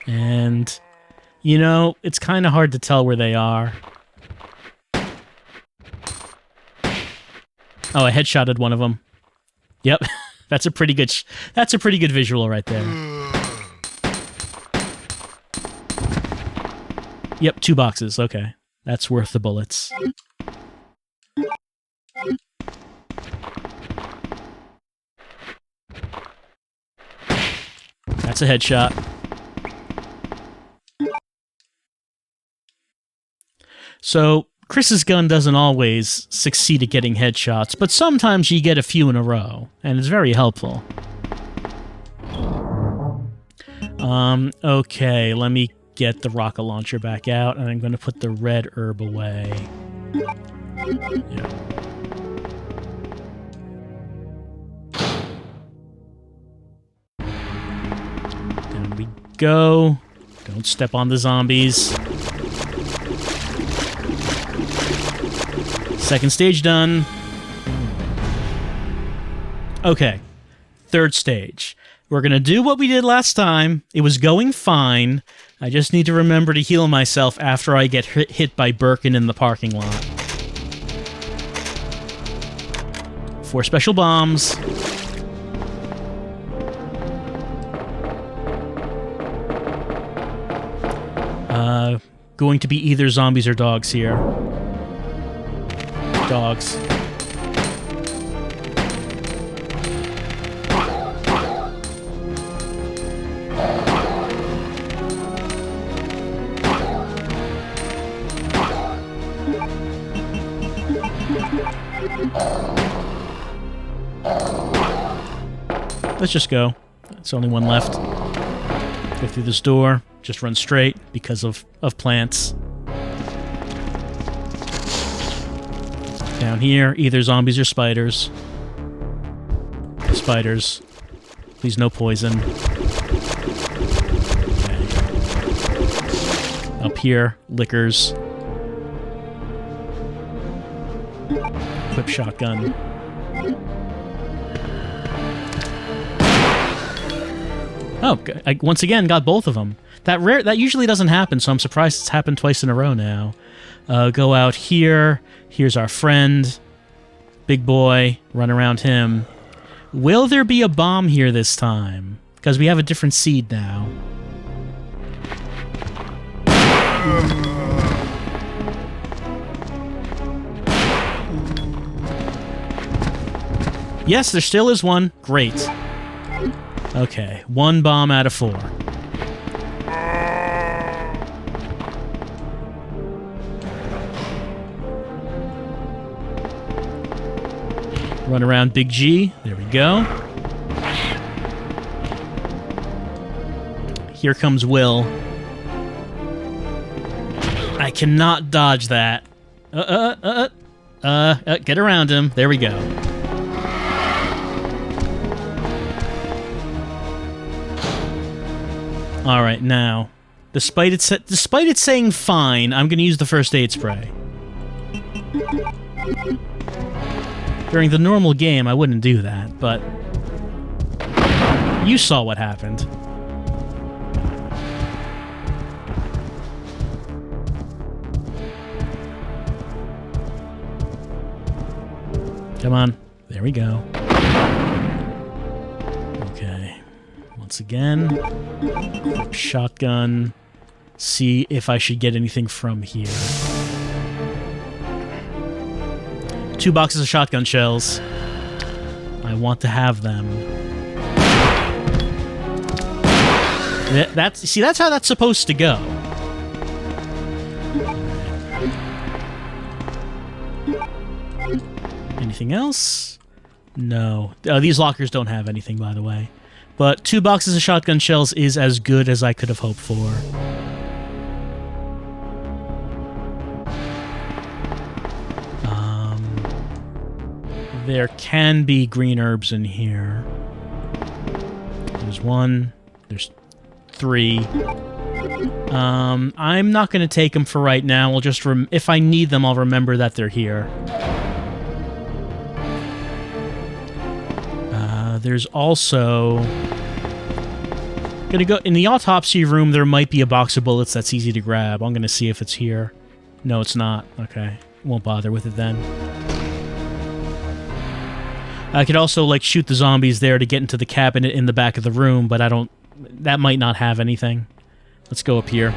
And, you know, it's kind of hard to tell where they are. Oh, I headshotted one of them. Yep, that's a pretty good visual right there. Yep, 2 boxes. Okay, that's worth the bullets. That's a headshot. So, Chris's gun doesn't always succeed at getting headshots, but sometimes you get a few in a row, and it's very helpful. Okay, let me get the rocket launcher back out, and I'm going to put the red herb away. Yeah. Down we go. Don't step on the zombies. Second stage done. Okay. 3rd stage. We're going to do what we did last time. It was going fine. I just need to remember to heal myself after I get hit by Birkin in the parking lot. 4 special bombs. Going to be either zombies or dogs here. Dogs. Let's just go. There's only one left. Go through this door. Just run straight because of plants. Down here, either zombies or spiders. Spiders. Please no poison. Okay. Up here, liquors. Equip shotgun. Oh, I once again got both of them. That usually doesn't happen, so I'm surprised it's happened twice in a row now. Go out here. Here's our friend. Big boy. Run around him. Will there be a bomb here this time? Because we have a different seed now. Yes, there still is one. Great. Okay, 1 bomb out of 4. Run around Big G. There we go. Here comes Will. I cannot dodge that. Get around him. There we go. All right, now, despite it saying fine, I'm going to use the first aid spray. During the normal game, I wouldn't do that, but you saw what happened. Come on. There we go. Okay. Once again, shotgun. See if I should get anything from here. 2 boxes of shotgun shells. I want to have them. See, that's how that's supposed to go. Anything else? No. These lockers don't have anything, by the way. But 2 boxes of shotgun shells is as good as I could have hoped for. There can be green herbs in here. There's 1. There's 3. I'm not going to take them for right now. We'll just if I need them, I'll remember that they're here. There's also... Gonna go in the autopsy room. There might be a box of bullets that's easy to grab. I'm gonna see if it's here. No, it's not. Okay, won't bother with it then. I could also like shoot the zombies there to get into the cabinet in the back of the room, but I don't. That might not have anything. Let's go up here.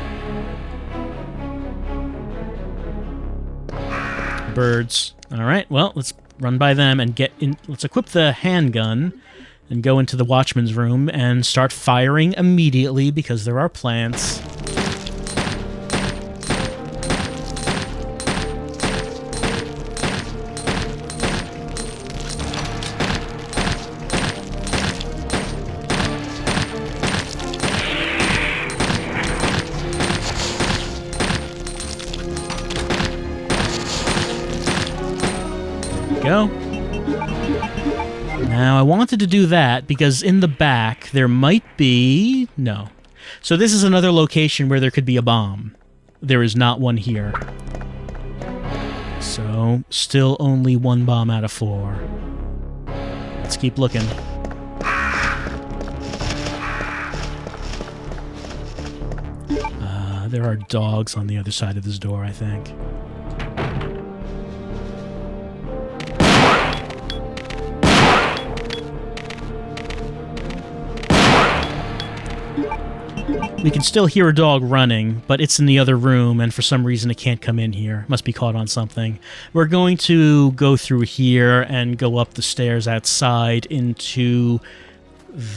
Birds. All right. Well, let's run by them and get in. Let's equip the handgun and go into the watchman's room and start firing immediately because there are plants. Go. Now, I wanted to do that because in the back there might be... No. So this is another location where there could be a bomb. There is not one here. So, still only 1 bomb out of 4. Let's keep looking. There are dogs on the other side of this door, I think. We can still hear a dog running, but it's in the other room, and for some reason it can't come in here. Must be caught on something. We're going to go through here and go up the stairs outside into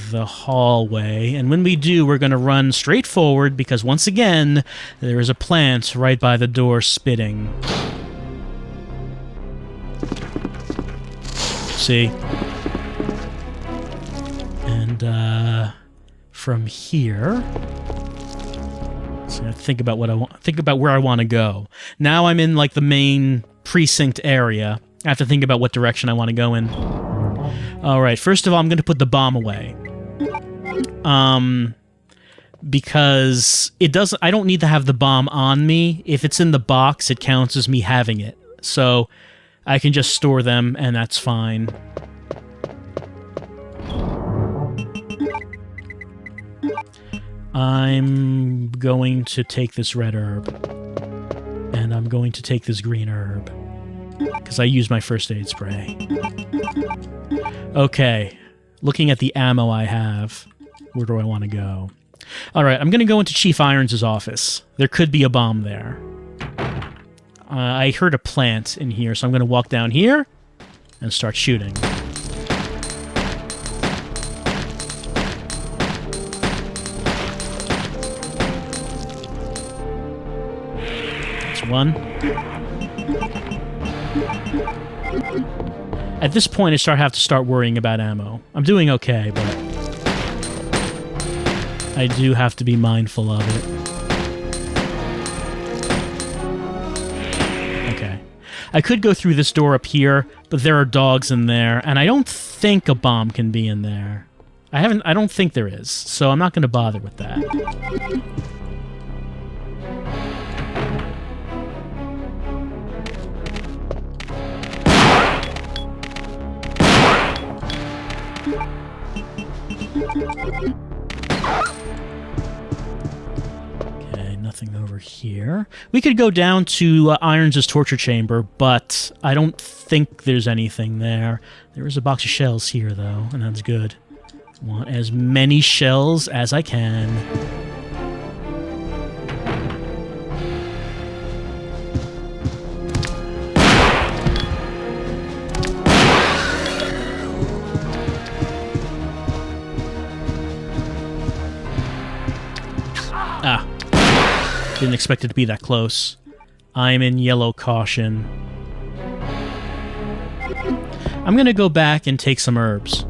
the hallway. And when we do, we're going to run straight forward, because once again, there is a plant right by the door spitting. See? And, from here... So think about what I want. Think about where I want to go. Now I'm in like the main precinct area. I have to think about what direction I want to go in. All right. First of all, I'm going to put the bomb away. Because it doesn't. I don't need to have the bomb on me. If it's in the box, it counts as me having it. So I can just store them, and that's fine. I'm going to take this red herb. And I'm going to take this green herb. Because I used my first aid spray. Okay. Looking at the ammo I have, where do I want to go? Alright, I'm going to go into Chief Irons' office. There could be a bomb there. I heard a plant in here, so I'm going to walk down here and start shooting. That's one. At this point, I have to start worrying about ammo. I'm doing okay, but I do have to be mindful of it. Okay. I could go through this door up here, but there are dogs in there, and I don't think a bomb can be in there. I don't think there is, so I'm not going to bother with that. Okay, nothing over here. We could go down to Irons' torture chamber, but I don't think there's anything there. There is a box of shells here, though, and that's good. I want as many shells as I can. Ah. Didn't expect it to be that close. I'm in yellow caution. I'm gonna go back and take some herbs.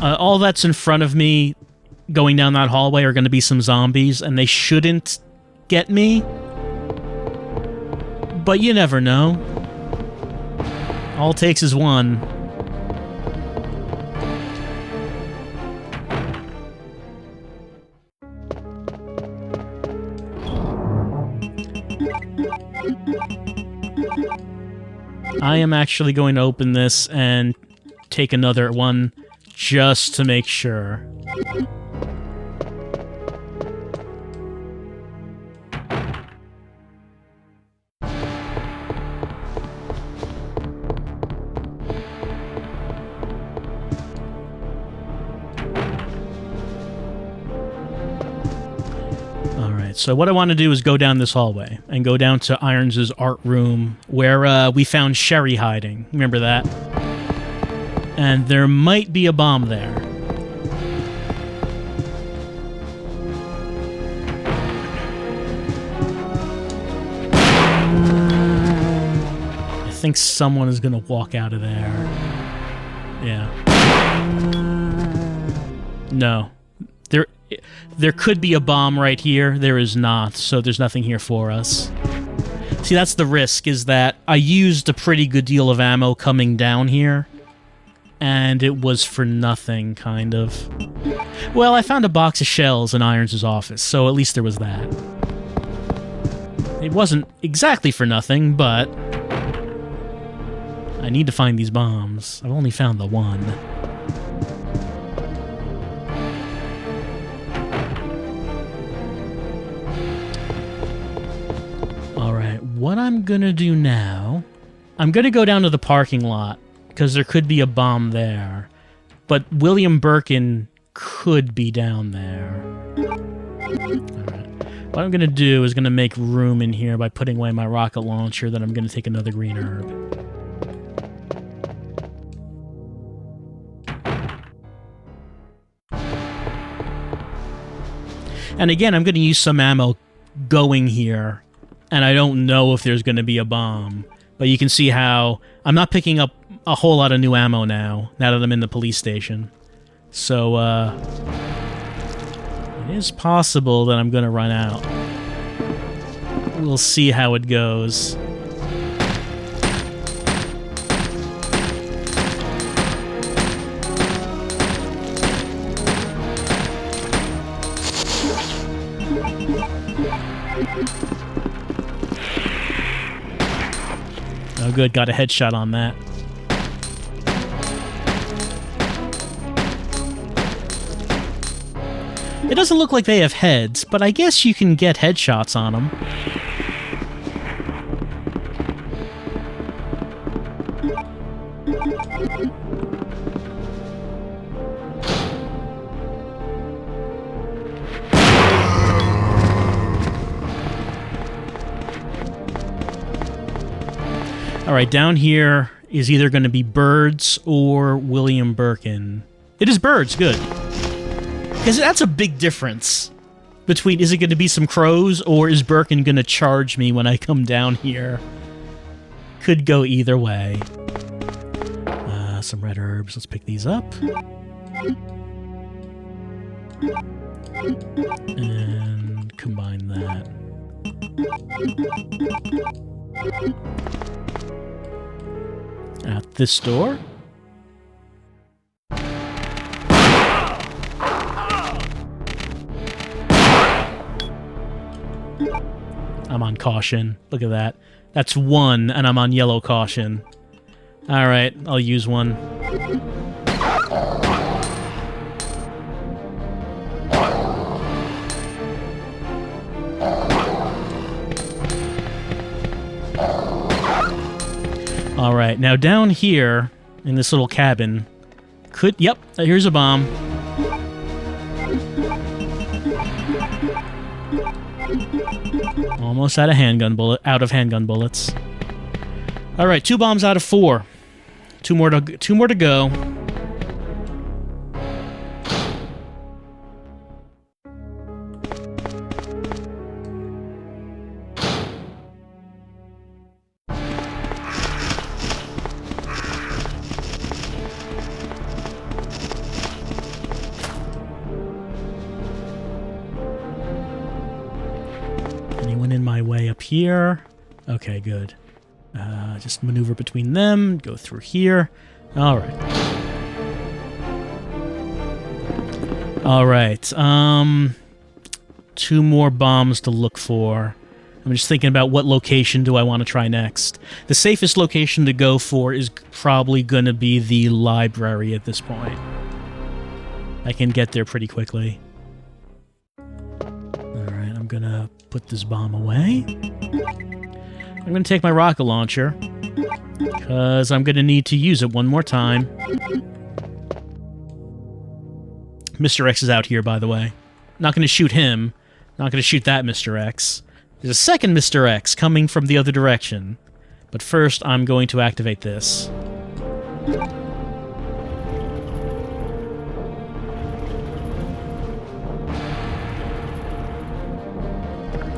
All that's in front of me going down that hallway are going to be some zombies, and they shouldn't get me. But you never know. All it takes is one. I am actually going to open this and take another one just to make sure. Alright, so what I want to do is go down this hallway and go down to Irons' art room where we found Sherry hiding. Remember that? And there might be a bomb there. I think someone is going to walk out of there. Yeah. No. There could be a bomb right here. There is not, so there's nothing here for us. See, that's the risk, is that I used a pretty good deal of ammo coming down here. And it was for nothing, kind of. Well, I found a box of shells in Irons' office, so at least there was that. It wasn't exactly for nothing, but I need to find these bombs. I've only found the one. Alright, what I'm gonna do now... I'm gonna go down to the parking lot, because there could be a bomb there. But William Birkin could be down there. Alright. What I'm going to do is going to make room in here by putting away my rocket launcher, then I'm going to take another green herb. And again, I'm going to use some ammo going here, and I don't know if there's going to be a bomb. But you can see how I'm not picking up a whole lot of new ammo now that I'm in the police station. So, it is possible that I'm going to run out. We'll see how it goes. Oh, good. Got a headshot on that. It doesn't look like they have heads, but I guess you can get headshots on them. Alright, down here is either going to be Birds or William Birkin. It is Birds, good. Because that's a big difference between, is it going to be some crows, or is Birkin going to charge me when I come down here? Could go either way. Some red herbs. Let's pick these up. And combine that. At this door. I'm on caution. Look at that. That's 1, and I'm on yellow caution. Alright, I'll use one. Alright, now down here, in this little cabin, yep, here's a bomb. Almost out of handgun bullets. All right, 2 bombs out of 4. Two more to go. Anyone in my way up here? Okay, good. Just maneuver between them, go through here. All right. All right. 2 more bombs to look for. I'm just thinking about what location do I want to try next. The safest location to go for is probably going to be the library at this point. I can get there pretty quickly. All right, I'm going to put this bomb away. I'm going to take my rocket launcher, because I'm going to need to use it one more time. Mr. X is out here, by the way. Not going to shoot him. Not going to shoot that Mr. X. There's a second Mr. X coming from the other direction. But first, I'm going to activate this.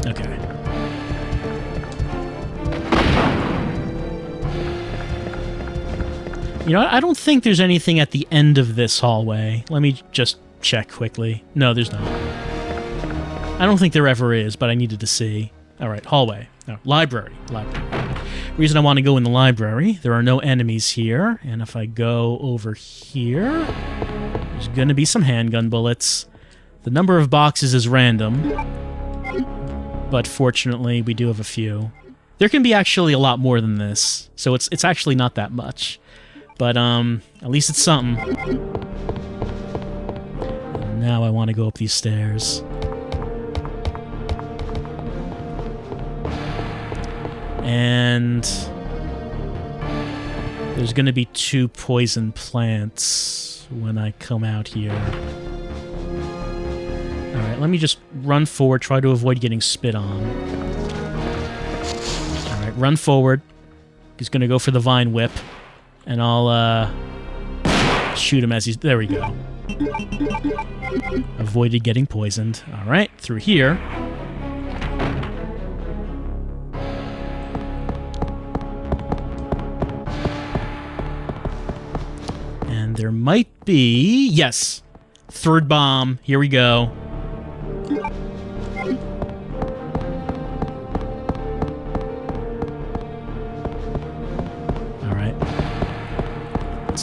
Okay. You know, I don't think there's anything at the end of this hallway. Let me just check quickly. No, there's not. I don't think there ever is, but I needed to see. All right, hallway. No, library. Reason I want to go in the library, there are no enemies here, and if I go over here, there's going to be some handgun bullets. The number of boxes is random, but fortunately, we do have a few. There can be actually a lot more than this, so it's actually not that much. But, at least it's something. And now I want to go up these stairs. And there's going to be 2 poison plants when I come out here. Alright, let me just run forward, try to avoid getting spit on. Alright, run forward. He's going to go for the vine whip. And I'll, shoot him as he's... There we go. Avoided getting poisoned. Alright, through here. And there might be... Yes! 3rd bomb. Here we go.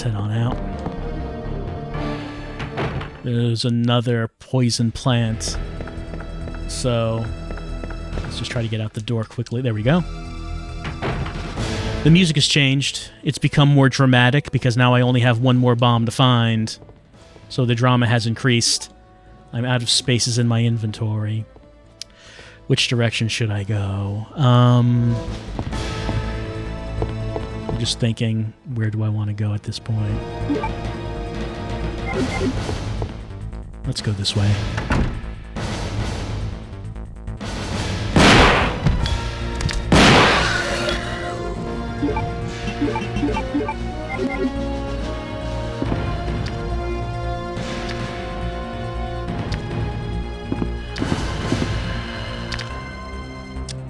Head on out. There's another poison plant. So let's just try to get out the door quickly. There we go. The music has changed. It's become more dramatic because now I only have one more bomb to find. So the drama has increased. I'm out of spaces in my inventory. Which direction should I go? I'm just thinking, where do I want to go at this point? Let's go this way.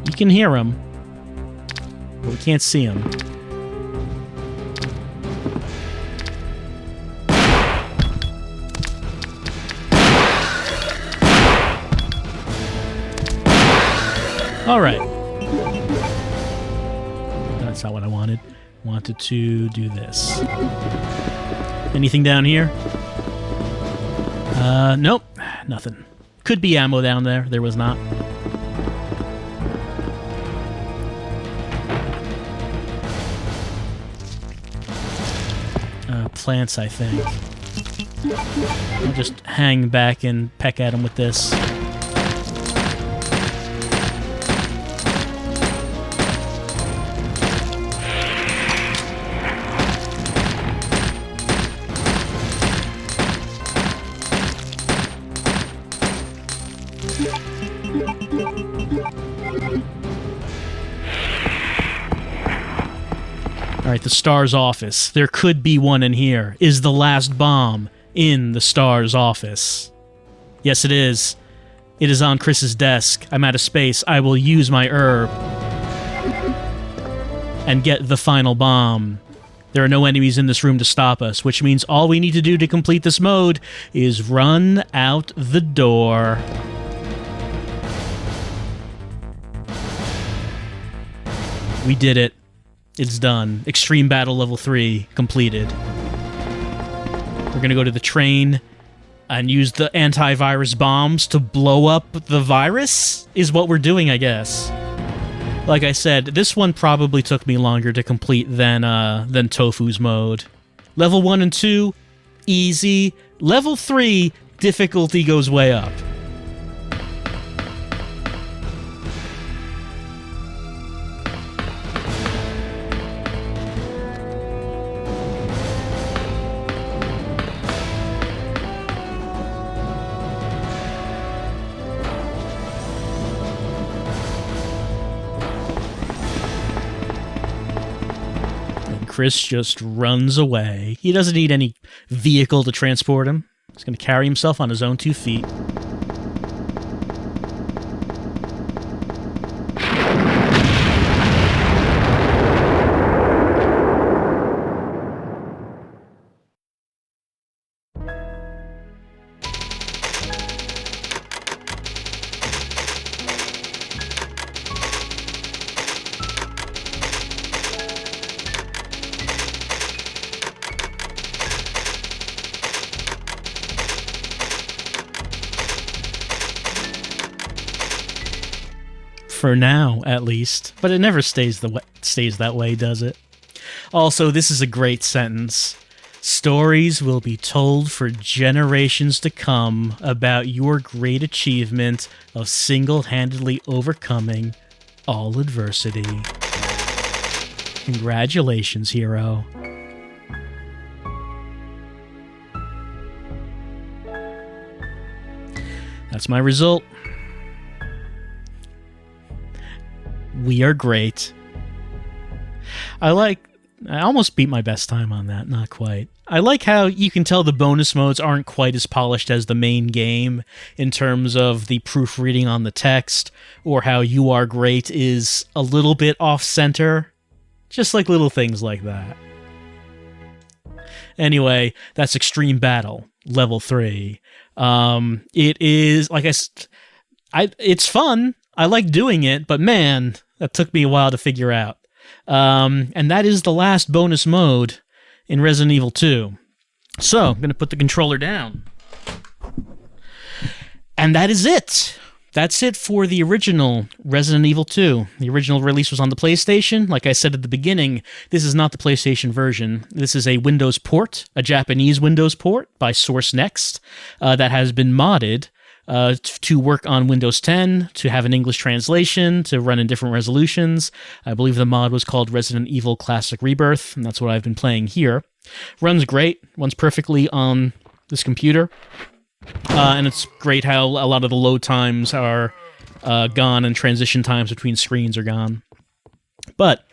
You can hear him, but we can't see him. All right. That's not what I wanted. Wanted to do this. Anything down here? Nope. Nothing. Could be ammo down there. There was not. Plants, I think. I'll just hang back and peck at them with this. Alright, the Star's office. There could be one in here. Is the last bomb in the Star's office? Yes, it is. It is on Chris's desk. I'm out of space. I will use my herb and get the final bomb. There are no enemies in this room to stop us, which means all we need to do to complete this mode is run out the door. We did it. It's done. Extreme Battle Level 3 completed. We're gonna go to the train and use the antivirus bombs to blow up the virus, is what we're doing, I guess. Like I said, this one probably took me longer to complete than Tofu's mode. Level 1 and 2, easy. Level 3, difficulty goes way up. Chris just runs away. He doesn't need any vehicle to transport him. He's going to carry himself on his own 2 feet. For now, at least. But it never stays that way, does it? Also, this is a great sentence. Stories will be told for generations to come about your great achievement of single-handedly overcoming all adversity. Congratulations, hero. That's my result. We are great. I almost beat my best time on that, not quite. I like how you can tell the bonus modes aren't quite as polished as the main game in terms of the proofreading on the text, or how you are great is a little bit off-center. Just like little things like that. Anyway, that's Extreme Battle, Level 3. It is, like it's fun. I like doing it, but man, that took me a while to figure out. And that is the last bonus mode in Resident Evil 2. So, I'm going to put the controller down. And that is it. that's it for the original Resident Evil 2. The original release was on the PlayStation. Like I said at the beginning, this is not the PlayStation version. This is a Windows port, a Japanese Windows port by Source Next that has been modded to work on Windows 10, to have an English translation, to run in different resolutions. I believe the mod was called Resident Evil Classic Rebirth, and that's what I've been playing here. Runs great, runs perfectly on this computer. And it's great how a lot of the load times are gone and transition times between screens are gone. But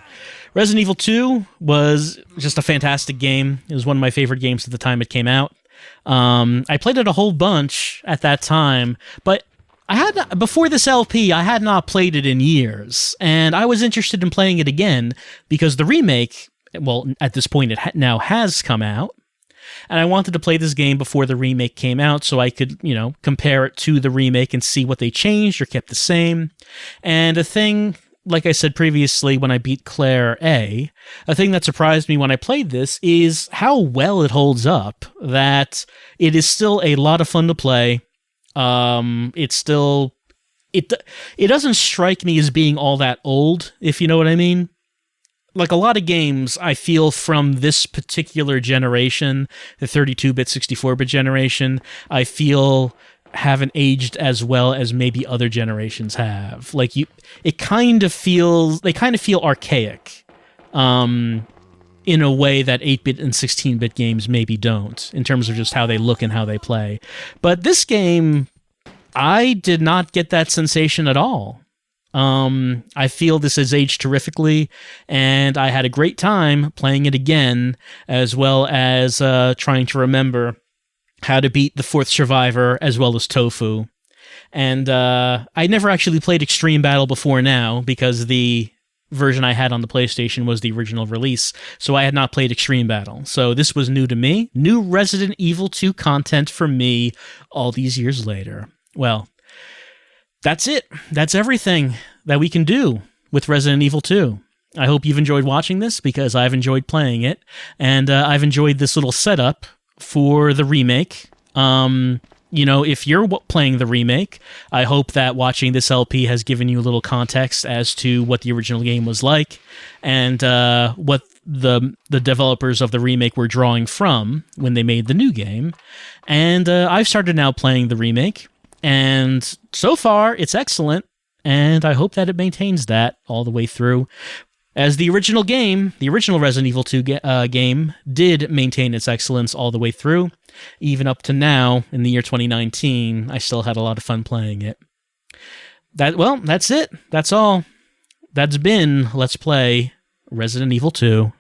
Resident Evil 2 was just a fantastic game. It was one of my favorite games at the time it came out. I played it a whole bunch at that time, but before this LP, I had not played it in years, and I was interested in playing it again because the remake, well, at this point, now has come out. And I wanted to play this game before the remake came out so I could, compare it to the remake and see what they changed or kept the same. And a thing, like I said previously when I beat Claire A, a thing that surprised me when I played this is how well it holds up, that it is still a lot of fun to play. It doesn't strike me as being all that old, if you know what I mean. Like a lot of games, I feel from this particular generation, the 32-bit, 64-bit generation, I feel haven't aged as well as maybe other generations have. Like they kind of feel archaic, in a way that 8-bit and 16-bit games maybe don't, in terms of just how they look and how they play. But this game, I did not get that sensation at all. I feel this has aged terrifically, and I had a great time playing it again, as well as trying to remember how to beat the fourth survivor, as well as Tofu. And I never actually played Extreme Battle before now, because the version I had on the PlayStation was the original release, so I had not played Extreme Battle. So this was new to me, new Resident Evil 2 content for me all these years later. Well, that's it. That's everything that we can do with Resident Evil 2. I hope you've enjoyed watching this, because I've enjoyed playing it, and I've enjoyed this little setup for the remake. If you're playing the remake, I hope that watching this LP has given you a little context as to what the original game was like, and what the developers of the remake were drawing from when they made the new game. And I've started now playing the remake, and so far, it's excellent, and I hope that it maintains that all the way through. As the original Resident Evil 2 game, did maintain its excellence all the way through. Even up to now, in the year 2019, I still had a lot of fun playing it. That's it. That's all. That's been Let's Play Resident Evil 2.